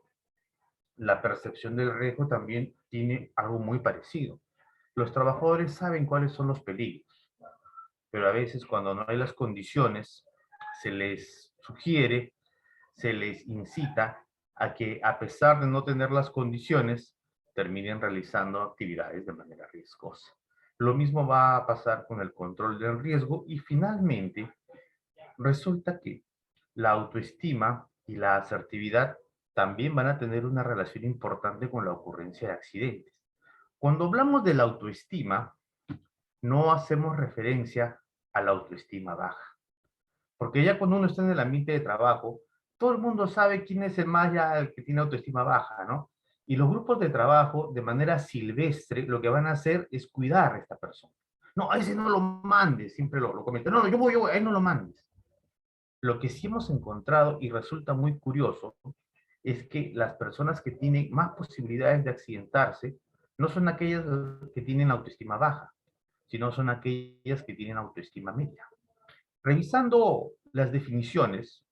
La percepción del riesgo también tiene algo muy parecido. Los trabajadores saben cuáles son los peligros, pero a veces cuando no hay las condiciones, se les sugiere, se les incita a que a pesar de no tener las condiciones, terminen realizando actividades de manera riesgosa. Lo mismo va a pasar con el control del riesgo y finalmente resulta que la autoestima y la asertividad también van a tener una relación importante con la ocurrencia de accidentes. Cuando hablamos de la autoestima, no hacemos referencia a la autoestima baja. Porque ya cuando uno está en el ambiente de trabajo, todo el mundo sabe quién es el más ya el que tiene autoestima baja, ¿no? Y los grupos de trabajo, de manera silvestre, lo que van a hacer es cuidar a esta persona. No, a ese no lo mandes, siempre lo comentan. No, no, yo voy, a él no lo mandes. Lo que sí hemos encontrado, y resulta muy curioso, es que las personas que tienen más posibilidades de accidentarse no son aquellas que tienen autoestima baja, sino son aquellas que tienen autoestima media. Revisando las definiciones,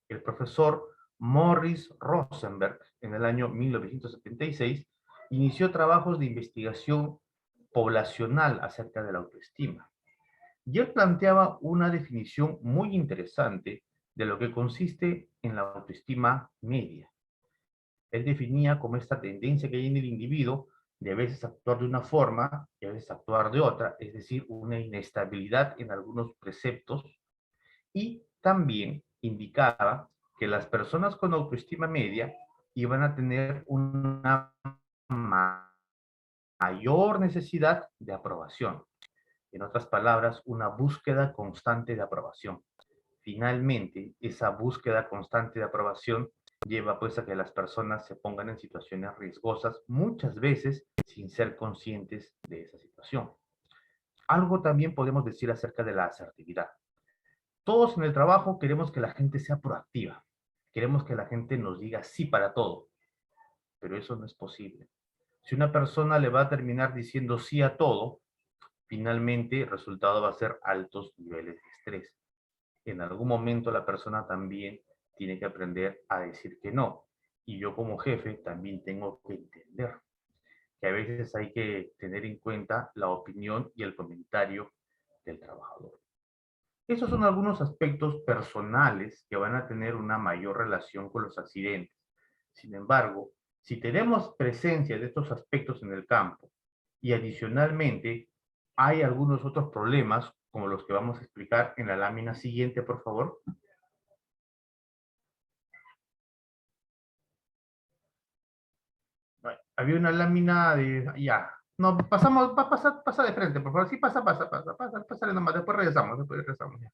el profesor Morris Rosenberg, en el año 1976, inició trabajos de investigación poblacional acerca de la autoestima. Y él planteaba una definición muy interesante de lo que consiste en la autoestima media. Él definía como esta tendencia que hay en el individuo de a veces actuar de una forma y a veces actuar de otra, es decir, una inestabilidad en algunos preceptos, y también indicaba que las personas con autoestima media iban a tener una mayor necesidad de aprobación. En otras palabras, una búsqueda constante de aprobación. Finalmente, esa búsqueda constante de aprobación lleva pues a que las personas se pongan en situaciones riesgosas, muchas veces sin ser conscientes de esa situación. Algo también podemos decir acerca de la asertividad. Todos en el trabajo queremos que la gente sea proactiva. Queremos que la gente nos diga sí para todo, pero eso no es posible. Si una persona le va a terminar diciendo sí a todo, finalmente el resultado va a ser altos niveles de estrés. En algún momento la persona también tiene que aprender a decir que no. Y yo como jefe también tengo que entender que a veces hay que tener en cuenta la opinión y el comentario del trabajador. Esos son algunos aspectos personales que van a tener una mayor relación con los accidentes. Sin embargo, si tenemos presencia de estos aspectos en el campo y adicionalmente hay algunos otros problemas, como los que vamos a explicar en la lámina siguiente, por favor. Había una lámina de... Ya. No, pasamos, pasa de frente, por favor. Sí, pásale nomás. Después regresamos. Ya.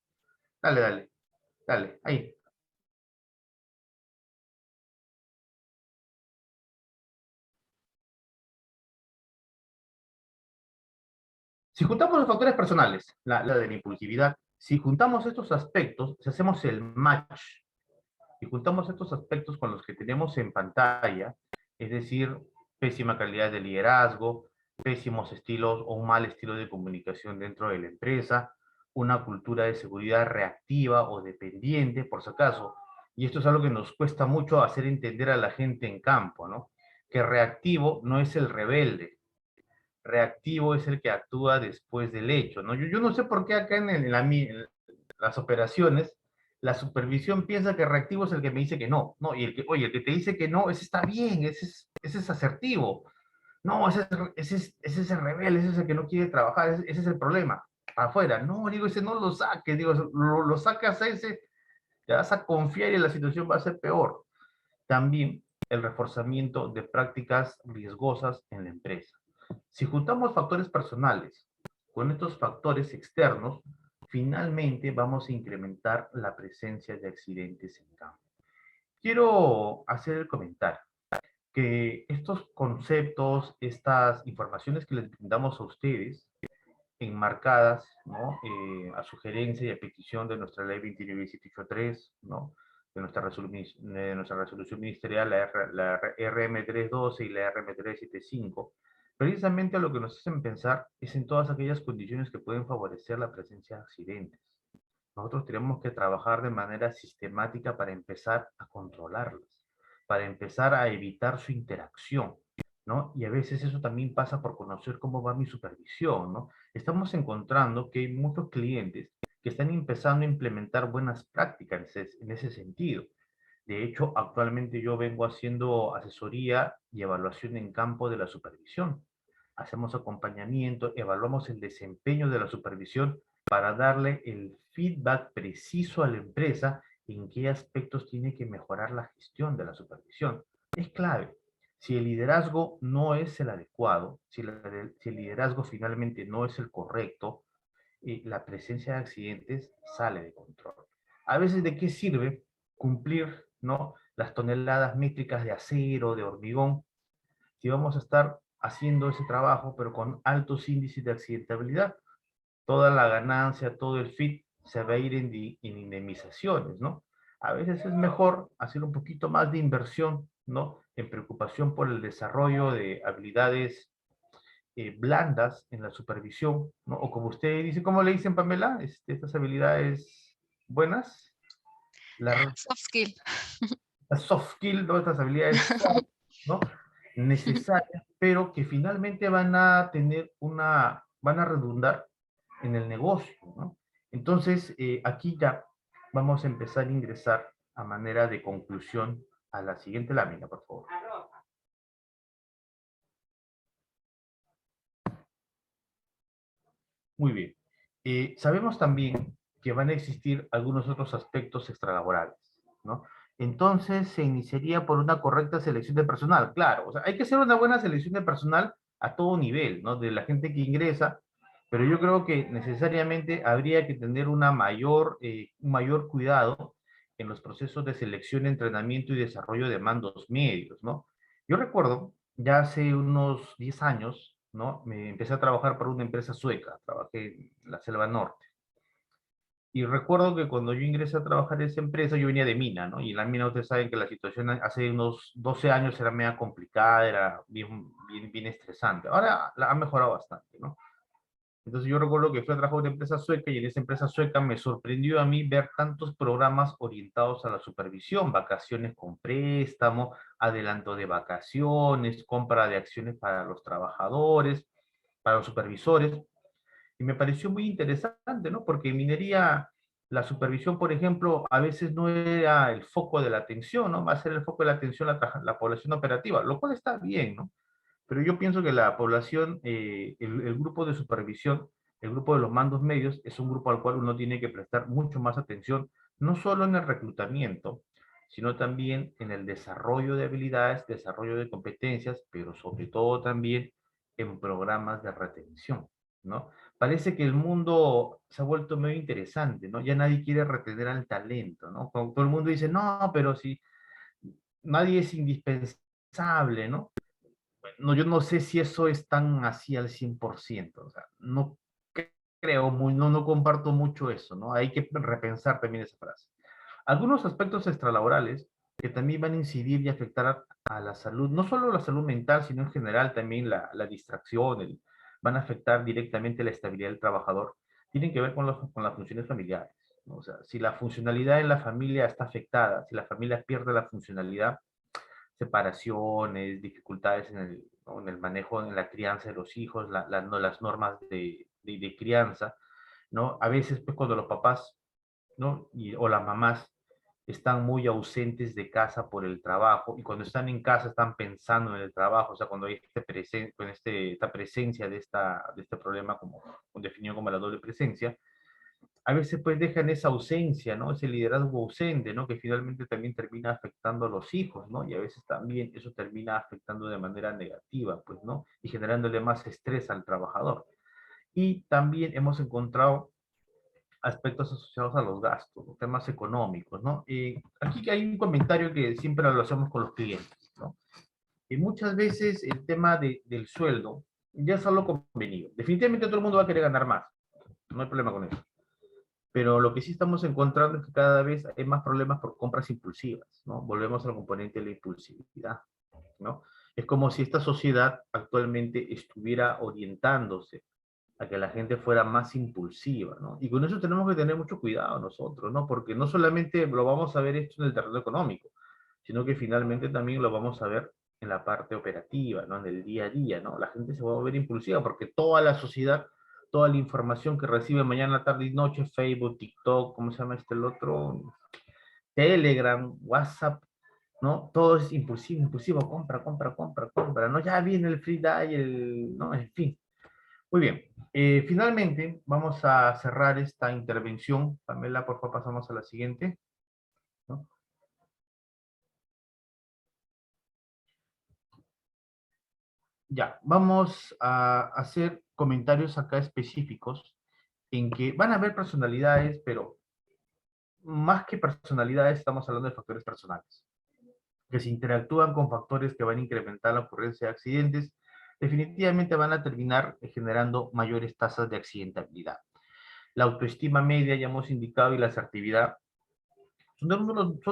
Dale, ahí. Si juntamos los factores personales, la de la impulsividad, si juntamos estos aspectos, si hacemos el match y juntamos estos aspectos con los que tenemos en pantalla, es decir, pésima calidad de liderazgo, pésimos estilos o un mal estilo de comunicación dentro de la empresa, una cultura de seguridad reactiva o dependiente, por si acaso, y esto es algo que nos cuesta mucho hacer entender a la gente en campo, ¿no? Que reactivo no es el rebelde, reactivo es el que actúa después del hecho, ¿no? Yo no sé por qué acá en las operaciones la supervisión piensa que reactivo es el que me dice que no, no, y oye, el que te dice que no, ese está bien, ese es asertivo, no, ese es el rebelde, ese es el que no quiere trabajar, ese es el problema, afuera, no, digo, ese no lo saques, digo, lo sacas a ese, te vas a confiar y la situación va a ser peor. También el reforzamiento de prácticas riesgosas en la empresa. Si juntamos factores personales con estos factores externos, finalmente vamos a incrementar la presencia de accidentes en campo. Quiero hacer el comentario que estos conceptos, estas informaciones que les brindamos a ustedes, enmarcadas, ¿no? A sugerencia y a petición de nuestra ley 29.783, ¿no? De nuestra resolución ministerial, la RM312 y la RM375, precisamente lo que nos hacen pensar es en todas aquellas condiciones que pueden favorecer la presencia de accidentes. Nosotros tenemos que trabajar de manera sistemática para empezar a controlarlas, para empezar a evitar su interacción, ¿no? Y a veces eso también pasa por conocer cómo va mi supervisión, ¿no? Estamos encontrando que hay muchos clientes que están empezando a implementar buenas prácticas en ese sentido. De hecho, actualmente yo vengo haciendo asesoría y evaluación en campo de la supervisión. Hacemos acompañamiento, evaluamos el desempeño de la supervisión para darle el feedback preciso a la empresa en qué aspectos tiene que mejorar la gestión de la supervisión. Es clave. Si el liderazgo no es el adecuado, si el liderazgo finalmente no es el correcto, la presencia de accidentes sale de control. A veces, ¿de qué sirve cumplir, ¿no?, las toneladas métricas de acero, de hormigón, si vamos a estar haciendo ese trabajo, pero con altos índices de accidentabilidad? Toda la ganancia, todo el fit se va a ir en indemnizaciones, ¿no? A veces es mejor hacer un poquito más de inversión, ¿no? En preocupación por el desarrollo de habilidades blandas en la supervisión, ¿no? O como usted dice, ¿cómo le dicen, Pamela? Estas habilidades buenas, la, Soft skill. la soft skill, ¿no? Estas habilidades soft, ¿no? Necesarias, pero que finalmente van a redundar en el negocio, ¿no? Entonces, aquí ya vamos a empezar a ingresar a manera de conclusión a la siguiente lámina, por favor. Muy bien. Sabemos también que van a existir algunos otros aspectos extralaborales, ¿no? Entonces, se iniciaría por una correcta selección de personal. Claro, o sea, hay que hacer una buena selección de personal a todo nivel, ¿no? De la gente que ingresa, pero yo creo que necesariamente habría que tener un mayor cuidado en los procesos de selección, entrenamiento y desarrollo de mandos medios, ¿no? Yo recuerdo, ya hace unos 10 años, ¿no? Me empecé a trabajar para una empresa sueca, trabajé en la Selva Norte. Y recuerdo que cuando yo ingresé a trabajar en esa empresa, yo venía de mina, ¿no? Y en la mina ustedes saben que la situación hace unos 12 años era media complicada, era bien estresante. Ahora ha mejorado bastante, ¿no? Entonces yo recuerdo que fui a trabajar en una empresa sueca y en esa empresa sueca me sorprendió a mí ver tantos programas orientados a la supervisión, vacaciones con préstamo, adelanto de vacaciones, compra de acciones para los trabajadores, para los supervisores. Y me pareció muy interesante, ¿no? Porque en minería, la supervisión, por ejemplo, a veces no era el foco de la atención, ¿no? Va a ser el foco de la atención la población operativa, lo cual está bien, ¿no? Pero yo pienso que la población, el grupo de supervisión, el grupo de los mandos medios, es un grupo al cual uno tiene que prestar mucho más atención, no solo en el reclutamiento, sino también en el desarrollo de habilidades, desarrollo de competencias, pero sobre todo también en programas de retención, ¿no? Parece que el mundo se ha vuelto medio interesante, ¿no? Ya nadie quiere retener al talento, ¿no? Como todo el mundo dice, no, pero si nadie es indispensable, ¿no? No, yo no sé si eso es tan así al 100%, o sea, no creo, no comparto mucho eso, ¿no? Hay que repensar también esa frase. Algunos aspectos extralaborales que también van a incidir y afectar a la salud, no solo la salud mental, sino en general también la distracción, van a afectar directamente la estabilidad del trabajador, tienen que ver con las funciones familiares, ¿no? O sea, si la funcionalidad en la familia está afectada, si la familia pierde la funcionalidad, separaciones, dificultades ¿no? En el manejo, en la crianza de los hijos, no, las normas de crianza, ¿no? A veces, pues, cuando los papás, ¿no? O las mamás están muy ausentes de casa por el trabajo, y cuando están en casa están pensando en el trabajo, o sea, cuando hay esta presencia de este problema, como definido como la doble presencia, a veces pues dejan esa ausencia, ¿no? Ese liderazgo ausente, ¿no? Que finalmente también termina afectando a los hijos, ¿no? Y a veces también eso termina afectando de manera negativa, pues, ¿no? Y generándole más estrés al trabajador. Y también hemos encontrado aspectos asociados a los gastos, los temas económicos, ¿no? Aquí hay un comentario que siempre lo hacemos con los clientes, ¿no? Y muchas veces el tema del sueldo ya es algo convenido. Definitivamente todo el mundo va a querer ganar más, no hay problema con eso. Pero lo que sí estamos encontrando es que cada vez hay más problemas por compras impulsivas, ¿no? Volvemos al componente de la impulsividad, ¿no? Es como si esta sociedad actualmente estuviera orientándose a que la gente fuera más impulsiva, ¿no? Y con eso tenemos que tener mucho cuidado nosotros, ¿no? Porque no solamente lo vamos a ver esto en el terreno económico, sino que finalmente también lo vamos a ver en la parte operativa, ¿no? En el día a día, ¿no? La gente se va a volver impulsiva porque toda la sociedad, toda la información que recibe mañana, tarde y noche, Facebook, TikTok, ¿cómo se llama el otro? Telegram, WhatsApp, ¿no? Todo es impulsivo, impulsivo, compra, compra, compra, compra, ¿no? Ya viene el free dial, ¿no? En fin. Muy bien. Finalmente, vamos a cerrar esta intervención. Pamela, por favor, pasamos a la siguiente, ¿no? Ya, vamos a hacer comentarios acá específicos en que van a haber personalidades, pero más que personalidades, estamos hablando de factores personales, que se interactúan con factores que van a incrementar la ocurrencia de accidentes, definitivamente van a terminar generando mayores tasas de accidentabilidad. La autoestima media, ya hemos indicado, y la asertividad son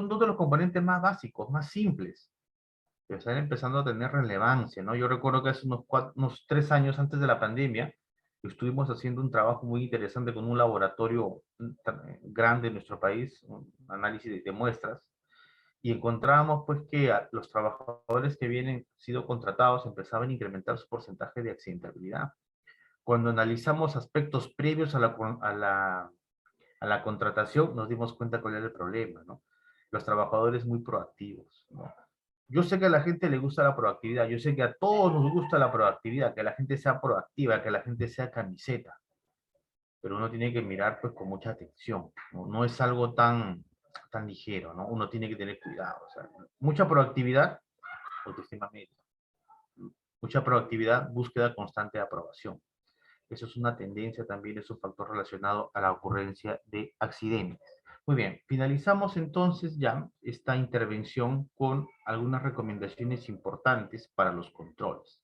dos de los componentes más básicos, más simples, que están empezando a tener relevancia, ¿no? Yo recuerdo que hace unos 3 años antes de la pandemia, estuvimos haciendo un trabajo muy interesante con un laboratorio grande en nuestro país, un análisis de muestras, y encontrábamos pues que los trabajadores que vienen sido contratados empezaban a incrementar su porcentaje de accidentabilidad. Cuando analizamos aspectos previos a la contratación, nos dimos cuenta cuál era el problema, ¿no? Los trabajadores muy proactivos, ¿no? Yo sé que a la gente le gusta la proactividad, yo sé que a todos nos gusta la proactividad, que la gente sea proactiva, que la gente sea camiseta, pero uno tiene que mirar pues con mucha atención, ¿no? No es algo tan ligero, ¿no? Uno tiene que tener cuidado, o sea, mucha proactividad, autoestima media, mucha proactividad, búsqueda constante de aprobación. Eso es una tendencia también, es un factor relacionado a la ocurrencia de accidentes. Muy bien, finalizamos entonces ya esta intervención con algunas recomendaciones importantes para los controles.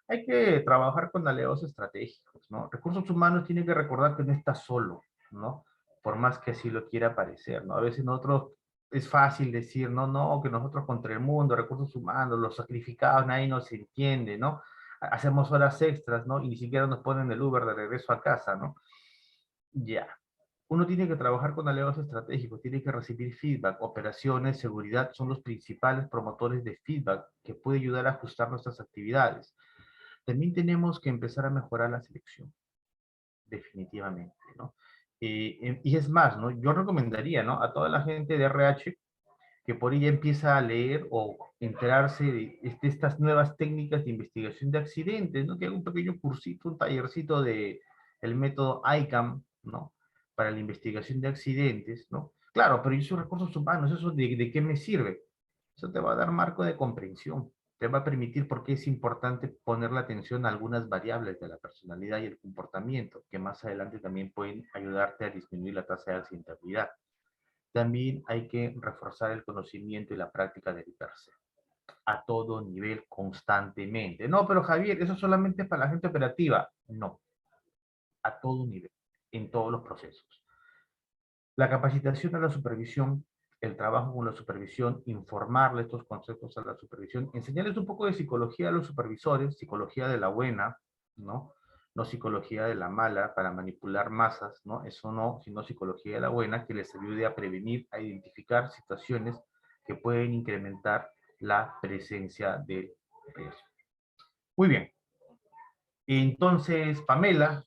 Hay que trabajar con aliados estratégicos, ¿no? Recursos humanos tiene que recordar que no está solo, ¿no? Por más que así lo quiera parecer, ¿no? A veces nosotros es fácil decir, no, no, que nosotros contra el mundo, recursos humanos, los sacrificados, nadie nos entiende, ¿no? hacemos horas extras, ¿no? Y ni siquiera nos ponen el Uber de regreso a casa, ¿no? Ya. Uno tiene que trabajar con aliados estratégicos, tiene que recibir feedback. Operaciones, seguridad son los principales promotores de feedback que puede ayudar a ajustar nuestras actividades. También tenemos que empezar a mejorar la selección, definitivamente, ¿no? Y es más, ¿no? Yo recomendaría, ¿no? A toda la gente de RH que por ella empieza a leer o enterarse de estas nuevas técnicas de investigación de accidentes, ¿no? Que haga un pequeño cursito, un tallercito de el método ICAM, ¿no? Para la investigación de accidentes, ¿no? Claro, pero yo soy recursos humanos, ¿eso de qué me sirve? Eso te va a dar marco de comprensión, te va a permitir por qué es importante poner la atención a algunas variables de la personalidad y el comportamiento, que más adelante también pueden ayudarte a disminuir la tasa de accidentabilidad. También hay que reforzar el conocimiento y la práctica del IPERSE a todo nivel constantemente. No, pero Javier, eso solamente es para la gente operativa. No, a todo nivel, en todos los procesos. La capacitación a la supervisión, el trabajo con la supervisión, informarle estos conceptos a la supervisión, enseñarles un poco de psicología a los supervisores, psicología de la buena, ¿no? No psicología de la mala para manipular masas, ¿no? Eso no, sino psicología de la buena que les ayude a prevenir, a identificar situaciones que pueden incrementar la presencia del riesgo. Muy bien. Entonces, Pamela,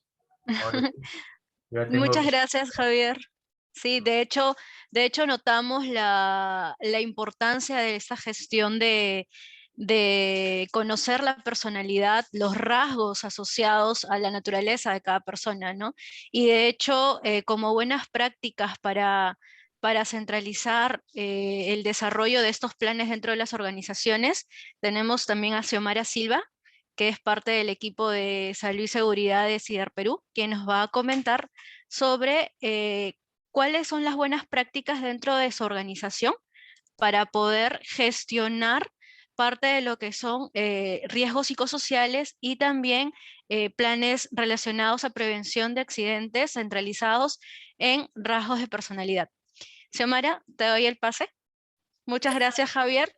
ahora sí, ya tengo... Muchas gracias, Javier. Sí, de hecho notamos la importancia de esta gestión de conocer la personalidad, los rasgos asociados a la naturaleza de cada persona, ¿no? Y de hecho, como buenas prácticas para centralizar el desarrollo de estos planes dentro de las organizaciones, tenemos también a Xiomara Silva, que es parte del equipo de Salud y Seguridad de CIDAR Perú, quien nos va a comentar sobre cuáles son las buenas prácticas dentro de su organización para poder gestionar parte de lo que son riesgos psicosociales y también planes relacionados a prevención de accidentes centralizados en rasgos de personalidad. Xiomara, te doy el pase. Muchas gracias, Javier.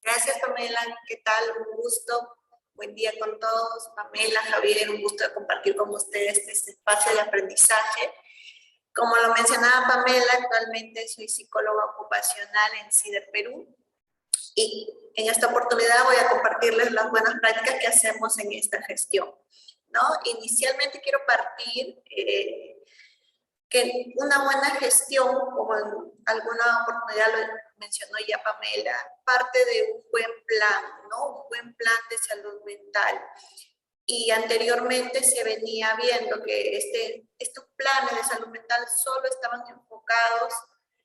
Gracias, Pamela. ¿Qué tal? Un gusto. Buen día con todos. Pamela, Javier, un gusto de compartir con ustedes este espacio de aprendizaje. Como lo mencionaba Pamela, actualmente soy psicóloga ocupacional en CIDER Perú y en esta oportunidad voy a compartirles las buenas prácticas que hacemos en esta gestión, ¿no? Inicialmente quiero partir que una buena gestión, como en alguna oportunidad lo mencionó ya Pamela, parte de un buen plan, ¿no? Un buen plan de salud mental. Y anteriormente se venía viendo que estos planes de salud mental solo estaban enfocados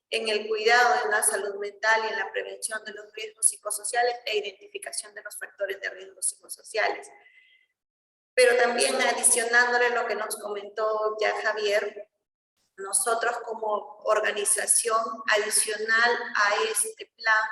en el cuidado de la salud mental y en la prevención de los riesgos psicosociales e identificación de los factores de riesgos psicosociales. Pero también adicionándole lo que nos comentó ya Javier, nosotros como organización adicional a este plan,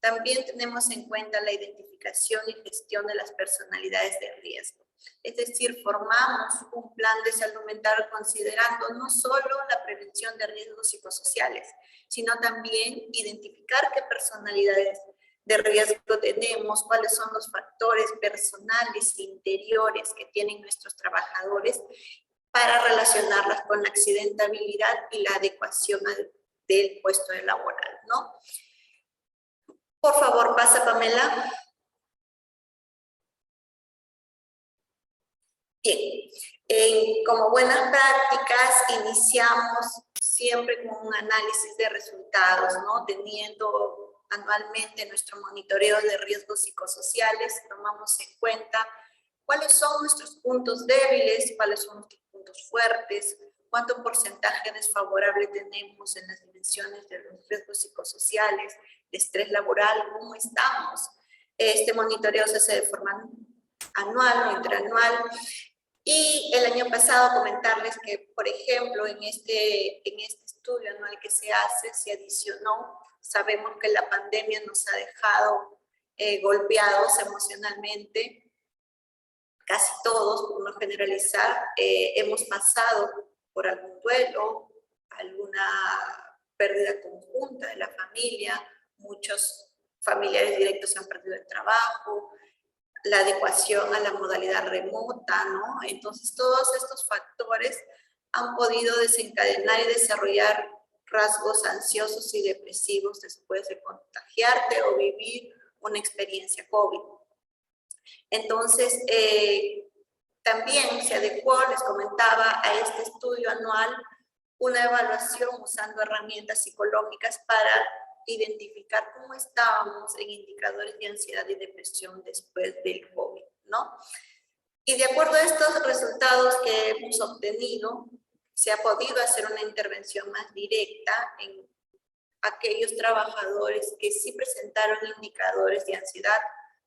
también tenemos en cuenta la identificación y gestión de las personalidades de riesgo. Es decir, formamos un plan de salud mental considerando no solo la prevención de riesgos psicosociales, sino también identificar qué personalidades de riesgo tenemos, cuáles son los factores personales e interiores que tienen nuestros trabajadores para relacionarlas con la accidentabilidad y la adecuación del puesto de laboral, ¿no? Por favor, pasa, Pamela. Bien, como buenas prácticas, iniciamos siempre con un análisis de resultados, ¿no? Teniendo anualmente nuestro monitoreo de riesgos psicosociales, tomamos en cuenta cuáles son nuestros puntos débiles, cuáles son nuestros puntos fuertes, cuánto porcentaje desfavorable tenemos en las dimensiones de los riesgos psicosociales, de estrés laboral, cómo estamos. Este monitoreo se hace de forma anual o interanual. Y el año pasado comentarles que, por ejemplo, en este estudio anual que se hace, se adicionó, sabemos que la pandemia nos ha dejado golpeados emocionalmente, casi todos, por no generalizar, hemos pasado por algún duelo, alguna pérdida conjunta de la familia, muchos familiares directos han perdido el trabajo, la adecuación a la modalidad remota, ¿no? Entonces, todos estos factores han podido desencadenar y desarrollar rasgos ansiosos y depresivos después de contagiarte o vivir una experiencia COVID. Entonces, también se adecuó, les comentaba, a este estudio anual una evaluación usando herramientas psicológicas para identificar cómo estábamos en indicadores de ansiedad y depresión después del COVID, ¿no? Y de acuerdo a estos resultados que hemos obtenido, se ha podido hacer una intervención más directa en aquellos trabajadores que sí presentaron indicadores de ansiedad,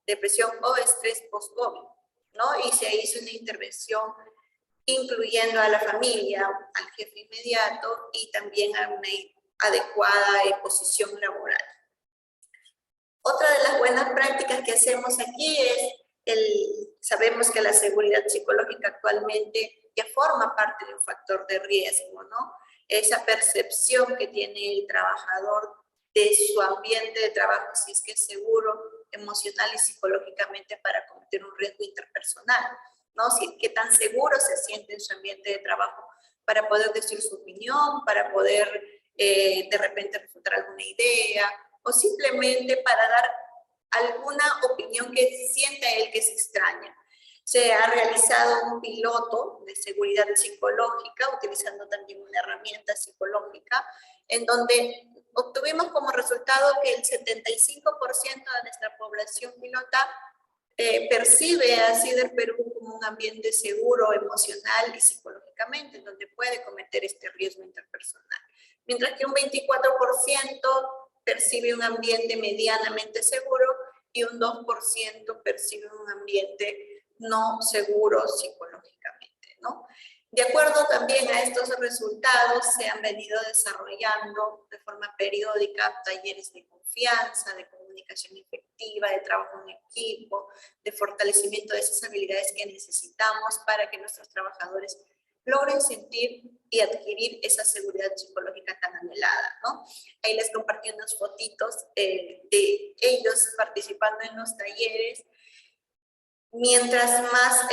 depresión o estrés post-COVID, ¿no? Y se hizo una intervención incluyendo a la familia, al jefe inmediato y también a una adecuada posición laboral. Otra de las buenas prácticas que hacemos aquí es, sabemos que la seguridad psicológica actualmente ya forma parte de un factor de riesgo, ¿no? Esa percepción que tiene el trabajador de su ambiente de trabajo, si es que es seguro emocional y psicológicamente para cometer un riesgo interpersonal, ¿no? Si, qué tan seguro se siente en su ambiente de trabajo para poder decir su opinión, para poder de repente refutar alguna idea o simplemente para dar alguna opinión que sienta él que es extraña. Se ha realizado un piloto de seguridad psicológica utilizando también una herramienta psicológica en donde obtuvimos como resultado que el 75% de nuestra población pilota percibe a CIDER Perú como un ambiente seguro emocional y psicológicamente, en donde puede cometer este riesgo interpersonal. Mientras que un 24% percibe un ambiente medianamente seguro y un 2% percibe un ambiente no seguro psicológicamente, ¿no? De acuerdo también a estos resultados, se han venido desarrollando de forma periódica talleres de confianza, de comunicación efectiva, de trabajo en equipo, de fortalecimiento de esas habilidades que necesitamos para que nuestros trabajadores logren sentir y adquirir esa seguridad psicológica tan anhelada, ¿no? Ahí les compartí unas fotitos de ellos participando en los talleres. Mientras más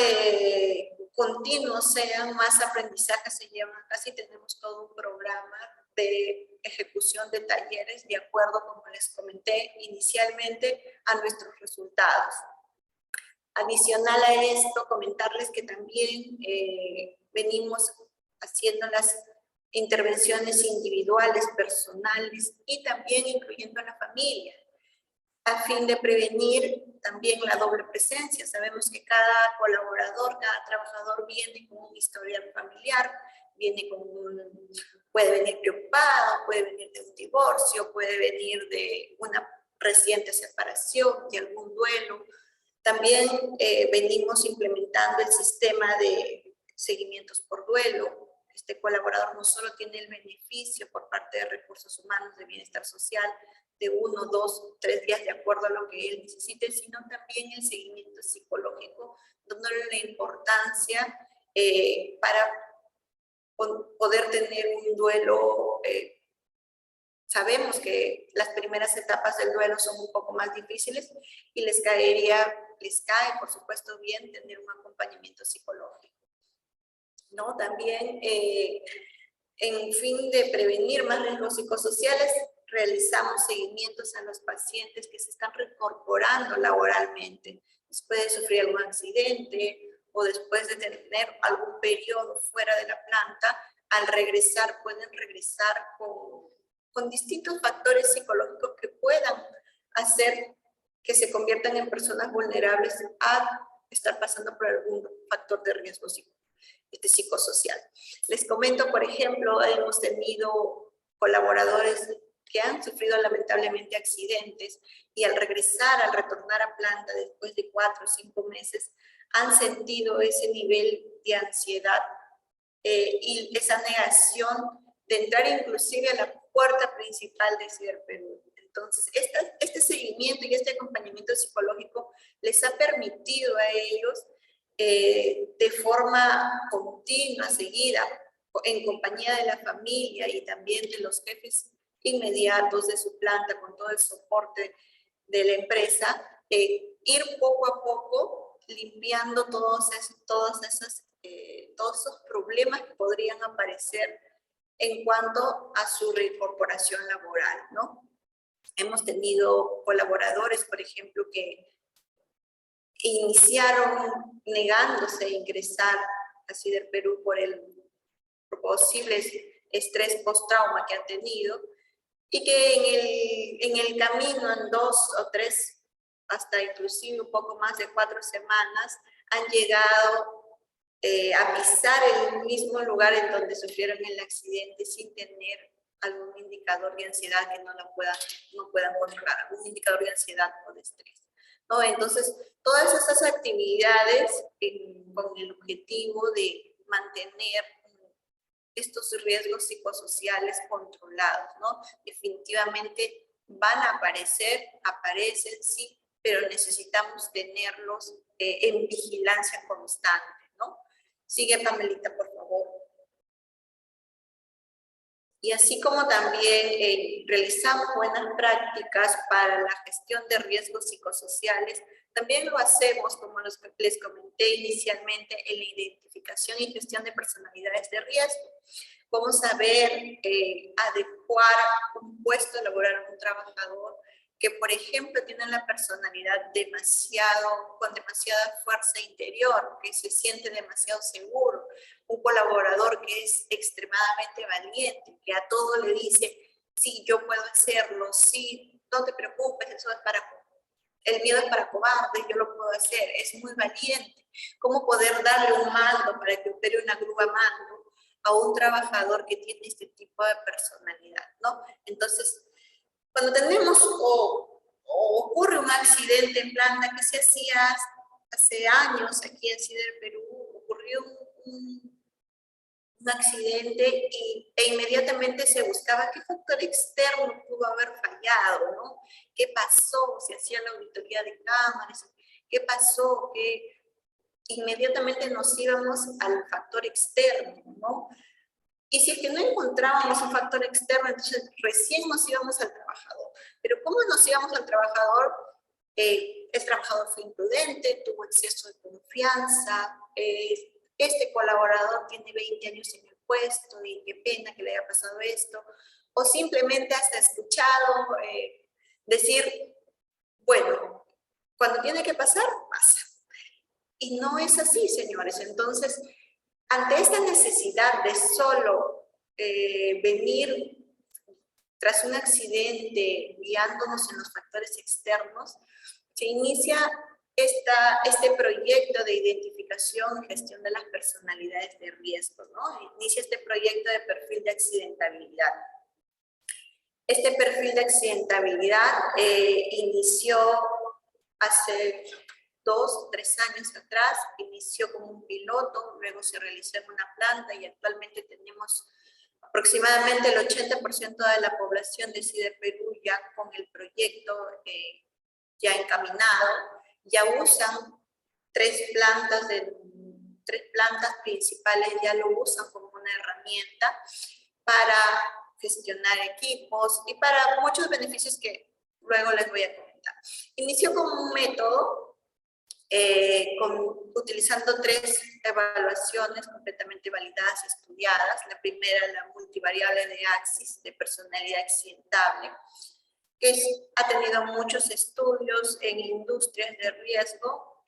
continuos sean, más aprendizaje se llevan. Casi tenemos todo un programa de ejecución de talleres de acuerdo, como les comenté inicialmente, a nuestros resultados. Adicional a esto, comentarles que también venimos haciendo las intervenciones individuales, personales y también incluyendo a la familia, a fin de prevenir también la doble presencia. Sabemos que cada colaborador, cada trabajador viene con un historial familiar, viene con puede venir preocupado, puede venir de un divorcio, puede venir de una reciente separación, de algún duelo. También venimos implementando el sistema de seguimientos por duelo. Este colaborador no solo tiene el beneficio por parte de recursos humanos de bienestar social de 1, 2, 3 días de acuerdo a lo que él necesite, sino también el seguimiento psicológico, dándole la importancia para poder tener un duelo. Sabemos que las primeras etapas del duelo son un poco más difíciles y les cae, por supuesto, bien tener un acompañamiento psicológico, ¿no? También, en fin de prevenir más riesgos psicosociales, realizamos seguimientos a los pacientes que se están reincorporando laboralmente, después de sufrir algún accidente o después de tener algún periodo fuera de la planta. Al regresar, pueden regresar con distintos factores psicológicos que puedan hacer que se conviertan en personas vulnerables a estar pasando por algún factor de riesgo psicosocial. Les comento, por ejemplo, hemos tenido colaboradores que han sufrido lamentablemente accidentes y al retornar a planta después de 4 o 5 meses, han sentido ese nivel de ansiedad y esa negación de entrar inclusive a la puerta principal de CIDER Perú. Entonces, este seguimiento y este acompañamiento psicológico les ha permitido a ellos de forma continua, seguida, en compañía de la familia y también de los jefes inmediatos de su planta, con todo el soporte de la empresa, ir poco a poco limpiando todos esos problemas que podrían aparecer en cuanto a su reincorporación laboral, ¿no? Hemos tenido colaboradores, por ejemplo, que iniciaron negándose a ingresar a Cider Perú por el posible estrés post-trauma que han tenido, y que en el camino, en 2 o 3, hasta inclusive un poco más de 4 semanas, han llegado a pisar el mismo lugar en donde sufrieron el accidente sin tener algún indicador de ansiedad que no puedan controlar, algún indicador de ansiedad o de estrés, ¿no? Entonces, todas esas actividades con el objetivo de mantener estos riesgos psicosociales controlados, ¿no? Definitivamente van a aparecen, sí, pero necesitamos tenerlos en vigilancia constante, ¿no? Sigue, Pamelita, por favor. Y así como también realizamos buenas prácticas para la gestión de riesgos psicosociales, también lo hacemos, como les comenté inicialmente, en la identificación y gestión de personalidades de riesgo. Vamos a ver adecuar un puesto laboral a un trabajador que, por ejemplo, tiene la personalidad con demasiada fuerza interior, que se siente demasiado seguro, un colaborador que es extremadamente valiente, que a todo le dice, sí, yo puedo hacerlo, sí, no te preocupes, el miedo es para cobardes, yo lo puedo hacer, es muy valiente. ¿Cómo poder darle un mando para que opere una grúa mando a un trabajador que tiene este tipo de personalidad, ¿no? Entonces, cuando tenemos o ocurre un accidente en planta, que se hacía hace años aquí en Cider Perú, ocurrió un accidente e inmediatamente se buscaba qué factor externo pudo haber fallado, ¿no? ¿Qué pasó? Se hacía la auditoría de cámaras, ¿qué pasó? Que inmediatamente nos íbamos al factor externo, ¿no? Y si es que no encontrábamos un factor externo, entonces recién nos íbamos al trabajador. Pero ¿cómo nos íbamos al trabajador? El trabajador fue imprudente, tuvo exceso de confianza, este colaborador tiene 20 años en el puesto y qué pena que le haya pasado esto. O simplemente hasta escuchado decir, bueno, cuando tiene que pasar, pasa. Y no es así, señores. Entonces, ante esta necesidad de solo venir tras un accidente, guiándonos en los factores externos, se inicia este proyecto de identificación y gestión de las personalidades de riesgo, ¿no? Inicia este proyecto de perfil de accidentabilidad. Este perfil de accidentabilidad inició hace 2 o 3 años atrás, inició como un piloto, luego se realizó en una planta y actualmente tenemos aproximadamente el 80% de la población de Cider Perú ya con el proyecto ya encaminado, ya usan 3 plantas principales, ya lo usan como una herramienta para gestionar equipos y para muchos beneficios que luego les voy a comentar. Inició como un método utilizando 3 evaluaciones completamente validadas y estudiadas. La primera, la multivariable de Axis, de personalidad accidentable, que ha tenido muchos estudios en industrias de riesgo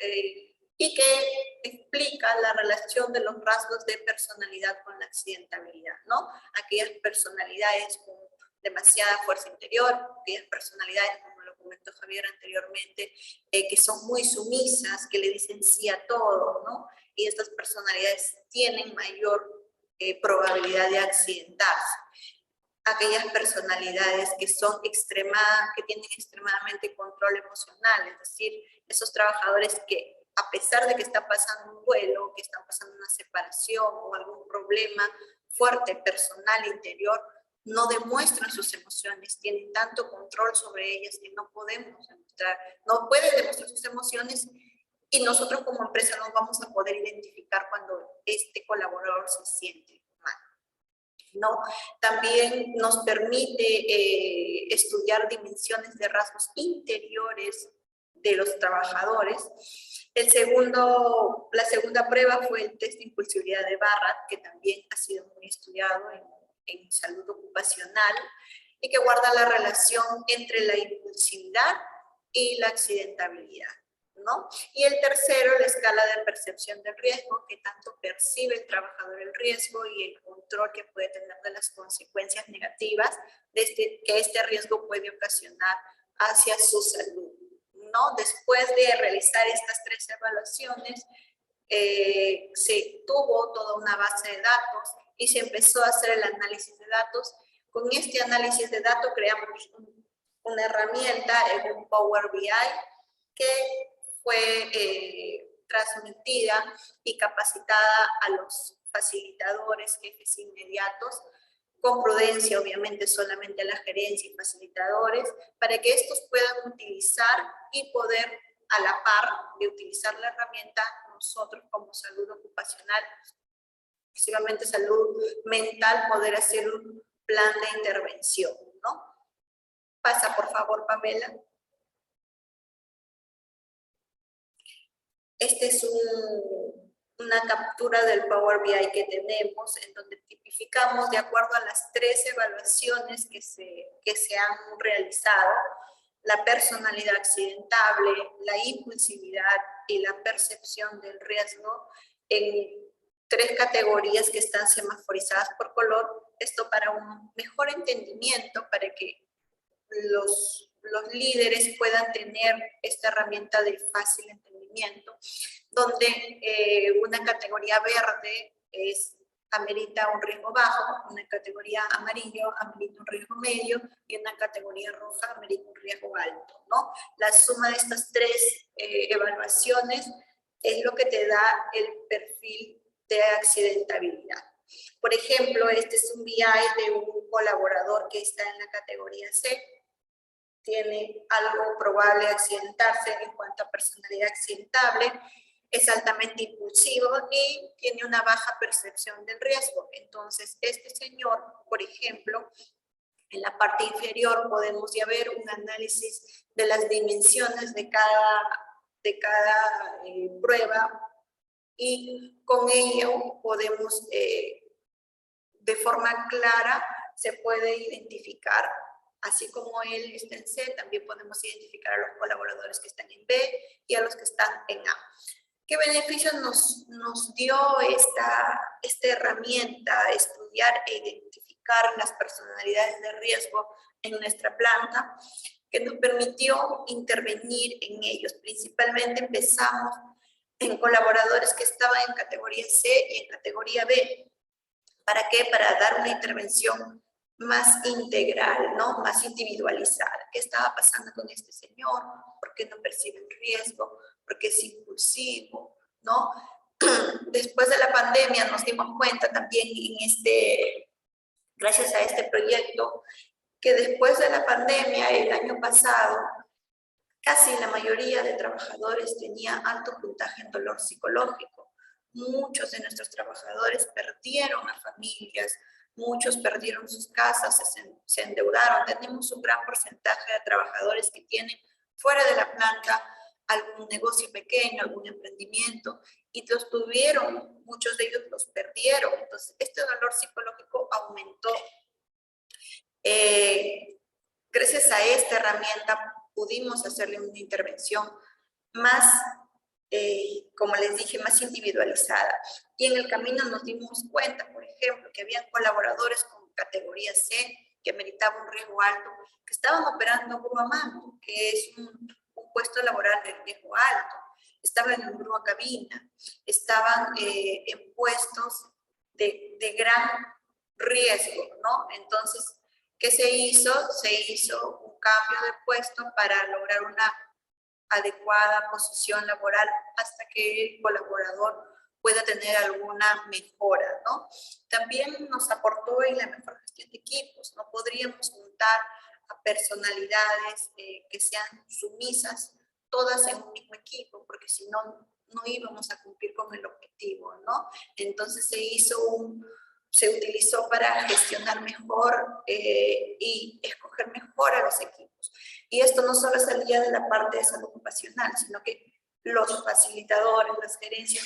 y que explica la relación de los rasgos de personalidad con la accidentabilidad, ¿no? Aquellas personalidades con demasiada fuerza interior, aquellas personalidades, como lo comentó Javier anteriormente, que son muy sumisas, que le dicen sí a todo, ¿no? Y estas personalidades tienen mayor probabilidad de accidentarse. Aquellas personalidades que tienen extremadamente control emocional, es decir, esos trabajadores que a pesar de que está pasando un duelo, que están pasando una separación o algún problema fuerte, personal, interior, no demuestran sus emociones, tienen tanto control sobre ellas que no pueden demostrar sus emociones, y nosotros como empresa no vamos a poder identificar cuando este colaborador se siente mal, ¿no? También nos permite estudiar dimensiones de rasgos interiores de los trabajadores. La segunda prueba fue el test de impulsividad de Barrett, que también ha sido muy estudiado en salud ocupacional y que guarda la relación entre la impulsividad y la accidentabilidad, ¿no? Y el tercero, la escala de percepción del riesgo, que tanto percibe el trabajador el riesgo y el control que puede tener de las consecuencias negativas que este riesgo puede ocasionar hacia su salud, ¿no? Después de realizar estas 3 evaluaciones, se tuvo toda una base de datos y se empezó a hacer el análisis de datos. Con este análisis de datos creamos una herramienta en un Power BI que fue transmitida y capacitada a los facilitadores, jefes inmediatos, con prudencia, obviamente, solamente a la gerencia y facilitadores, para que estos puedan utilizar y poder, a la par de utilizar la herramienta, nosotros como salud ocupacional, exclusivamente salud mental, poder hacer un plan de intervención, ¿no? Pasa, por favor, Pamela. Este es una captura del Power BI que tenemos, en donde tipificamos de acuerdo a las 3 evaluaciones que se han realizado, la personalidad accidentable, la impulsividad y la percepción del riesgo en 3 categorías que están semaforizadas por color. Esto para un mejor entendimiento, para que los líderes puedan tener esta herramienta de fácil entendimiento, donde una categoría verde amerita un riesgo bajo, una categoría amarillo amerita un riesgo medio y una categoría roja amerita un riesgo alto, ¿no? La suma de estas 3 evaluaciones es lo que te da el perfil de accidentabilidad. Por ejemplo, este es un BI de un colaborador que está en la categoría C. Tiene algo probable de accidentarse en cuanto a personalidad accidentable, es altamente impulsivo y tiene una baja percepción del riesgo. Entonces, este señor, por ejemplo, en la parte inferior podemos ya ver un análisis de las dimensiones de cada prueba, y con ello podemos, de forma clara, se puede identificar. Así como él está en C, también podemos identificar a los colaboradores que están en B y a los que están en A. ¿Qué beneficios nos dio esta herramienta, estudiar e identificar las personalidades de riesgo en nuestra planta? Que nos permitió intervenir en ellos. Principalmente empezamos en colaboradores que estaban en categoría C y en categoría B. ¿Para qué? Para dar una intervención más integral, ¿no? Más individualizada. ¿Qué estaba pasando con este señor? ¿Por qué no percibe el riesgo? ¿Por qué es impulsivo? ¿No? Después de la pandemia nos dimos cuenta también gracias a este proyecto, que después de la pandemia, el año pasado, casi la mayoría de trabajadores tenía alto puntaje en dolor psicológico. Muchos de nuestros trabajadores perdieron a familias, muchos perdieron sus casas, se endeudaron. Tenemos un gran porcentaje de trabajadores que tienen fuera de la planta algún negocio pequeño, algún emprendimiento, y los tuvieron, muchos de ellos los perdieron. Entonces, este dolor psicológico aumentó. Gracias a esta herramienta pudimos hacerle una intervención más, como les dije, más individualizada. Y en el camino nos dimos cuenta, por ejemplo, que había colaboradores con categoría C que meritaban un riesgo alto, que estaban operando grúa mano, que es un puesto laboral de riesgo alto. Estaban en grúa cabina, estaban en puestos de gran riesgo, ¿no? Entonces, ¿qué se hizo? Se hizo un cambio de puesto para lograr una adecuada posición laboral hasta que el colaborador pueda tener alguna mejora, ¿no? También nos aportó en la mejor gestión de equipos. No podríamos juntar a personalidades que sean sumisas todas en un mismo equipo, porque si no, no íbamos a cumplir con el objetivo, ¿no? Entonces se utilizó para gestionar mejor y escoger mejor a los equipos. Y esto no solo salía de la parte de salud ocupacional, sino que los facilitadores, las gerencias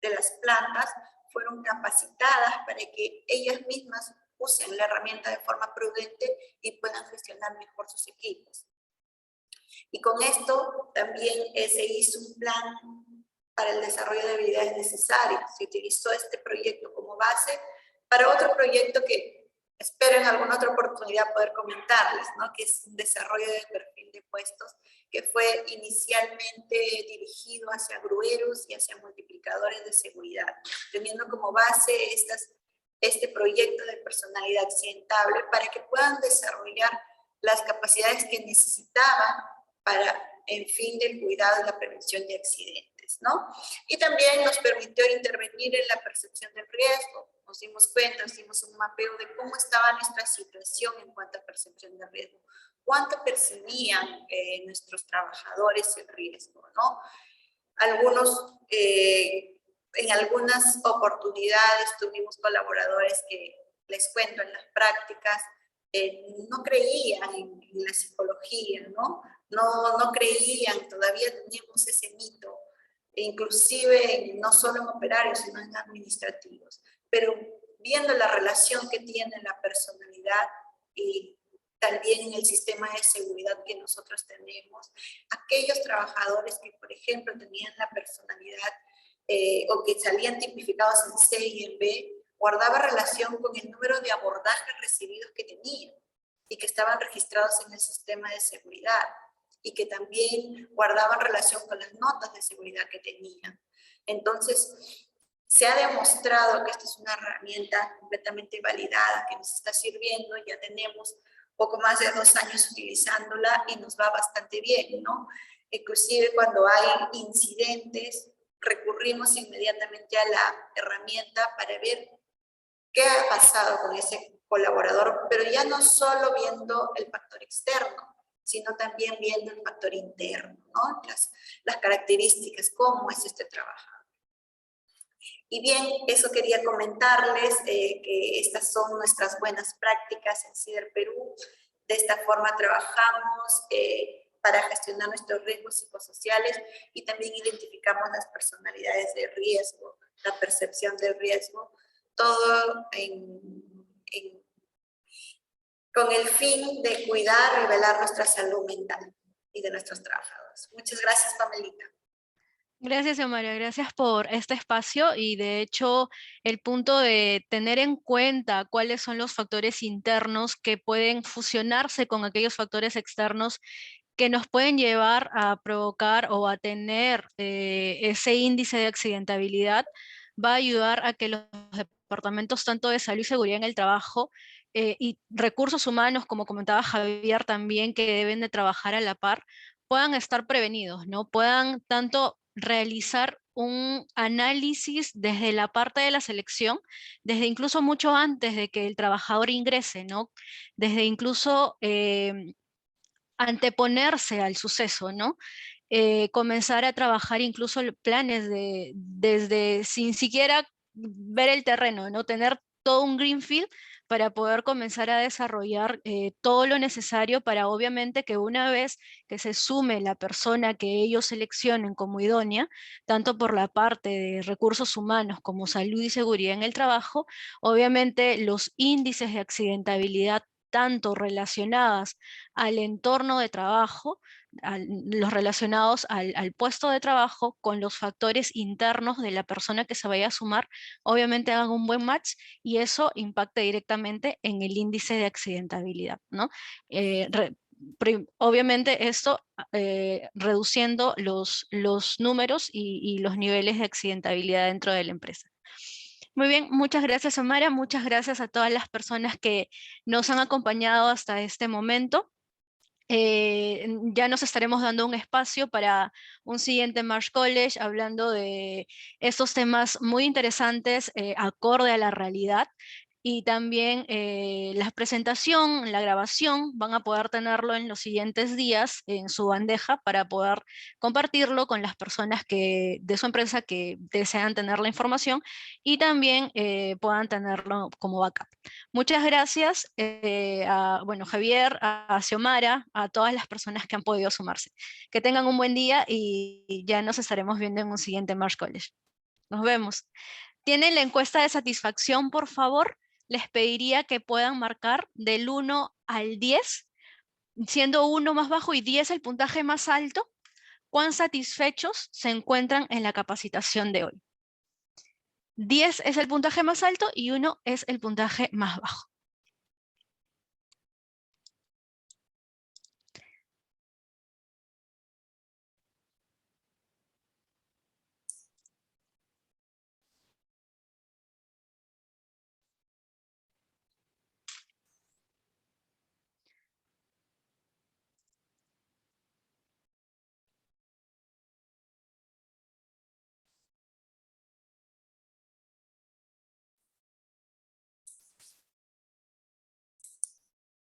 de las plantas fueron capacitadas para que ellas mismas usen la herramienta de forma prudente y puedan gestionar mejor sus equipos. Y con esto también se hizo un plan para el desarrollo de habilidades necesarias. Se utilizó este proyecto como base para otro proyecto que espero en alguna otra oportunidad poder comentarles, ¿no? Que es un desarrollo de perfil de puestos que fue inicialmente dirigido hacia grueros y hacia multiplicadores de seguridad, teniendo como base este proyecto de personalidad accidentable para que puedan desarrollar las capacidades que necesitaban para en fin del cuidado y la prevención de accidentes, ¿no? Y también nos permitió intervenir en la percepción del riesgo. Nos dimos cuenta, hicimos un mapeo de cómo estaba nuestra situación en cuanto a percepción de riesgo, cuánto percibían nuestros trabajadores el riesgo, ¿no? Algunos, en algunas oportunidades tuvimos colaboradores que, les cuento, en las prácticas, no creían en la psicología, ¿no? No creían, todavía teníamos ese mito, inclusive no solo en operarios, sino en administrativos. Pero viendo la relación que tiene la personalidad y también en el sistema de seguridad que nosotros tenemos, aquellos trabajadores que, por ejemplo, tenían la personalidad o que salían tipificados en C y en B, guardaba relación con el número de abordajes recibidos que tenían y que estaban registrados en el sistema de seguridad y que también guardaban relación con las notas de seguridad que tenían. Entonces, se ha demostrado que esta es una herramienta completamente validada, que nos está sirviendo, ya tenemos poco más de 2 años utilizándola y nos va bastante bien, ¿no? Inclusive cuando hay incidentes, recurrimos inmediatamente a la herramienta para ver qué ha pasado con ese colaborador, pero ya no solo viendo el factor externo, sino también viendo el factor interno, ¿no? Las características, cómo es este trabajo. Y bien, eso quería comentarles, que estas son nuestras buenas prácticas en CIDER Perú. De esta forma trabajamos para gestionar nuestros riesgos psicosociales y también identificamos las personalidades de riesgo, la percepción del riesgo, todo con el fin de cuidar y velar nuestra salud mental y de nuestros trabajadores. Muchas gracias, Pamelita. Gracias, Xiomara, gracias por este espacio y de hecho el punto de tener en cuenta cuáles son los factores internos que pueden fusionarse con aquellos factores externos que nos pueden llevar a provocar o a tener ese índice de accidentabilidad, va a ayudar a que los departamentos tanto de salud y seguridad en el trabajo y recursos humanos, como comentaba Javier también, que deben de trabajar a la par, puedan estar prevenidos, ¿no? Puedan tanto realizar un análisis desde la parte de la selección, desde incluso mucho antes de que el trabajador ingrese, ¿no? Desde incluso anteponerse al suceso, ¿no? Comenzar a trabajar incluso planes desde sin siquiera ver el terreno, ¿no? Tener todo un greenfield para poder comenzar a desarrollar todo lo necesario para obviamente que una vez que se sume la persona que ellos seleccionen como idónea, tanto por la parte de recursos humanos como salud y seguridad en el trabajo, obviamente los índices de accidentabilidad tanto relacionadas al entorno de trabajo, los relacionados al puesto de trabajo con los factores internos de la persona que se vaya a sumar, obviamente hagan un buen match y eso impacta directamente en el índice de accidentabilidad, ¿no? Obviamente esto reduciendo los números y los niveles de accidentabilidad dentro de la empresa. Muy bien, muchas gracias, Omara. Muchas gracias a todas las personas que nos han acompañado hasta este momento. Ya nos estaremos dando un espacio para un siguiente Marsh College hablando de estos temas muy interesantes acorde a la realidad. y también la presentación, la grabación, van a poder tenerlo en los siguientes días en su bandeja para poder compartirlo con las personas de su empresa que desean tener la información y también puedan tenerlo como backup. Muchas gracias a Javier, a Xiomara, a todas las personas que han podido sumarse. Que tengan un buen día y ya nos estaremos viendo en un siguiente Merge College. Nos vemos. ¿Tienen la encuesta de satisfacción, por favor? Les pediría que puedan marcar del 1 al 10, siendo 1 más bajo y 10 el puntaje más alto, cuán satisfechos se encuentran en la capacitación de hoy. 10 es el puntaje más alto y 1 es el puntaje más bajo.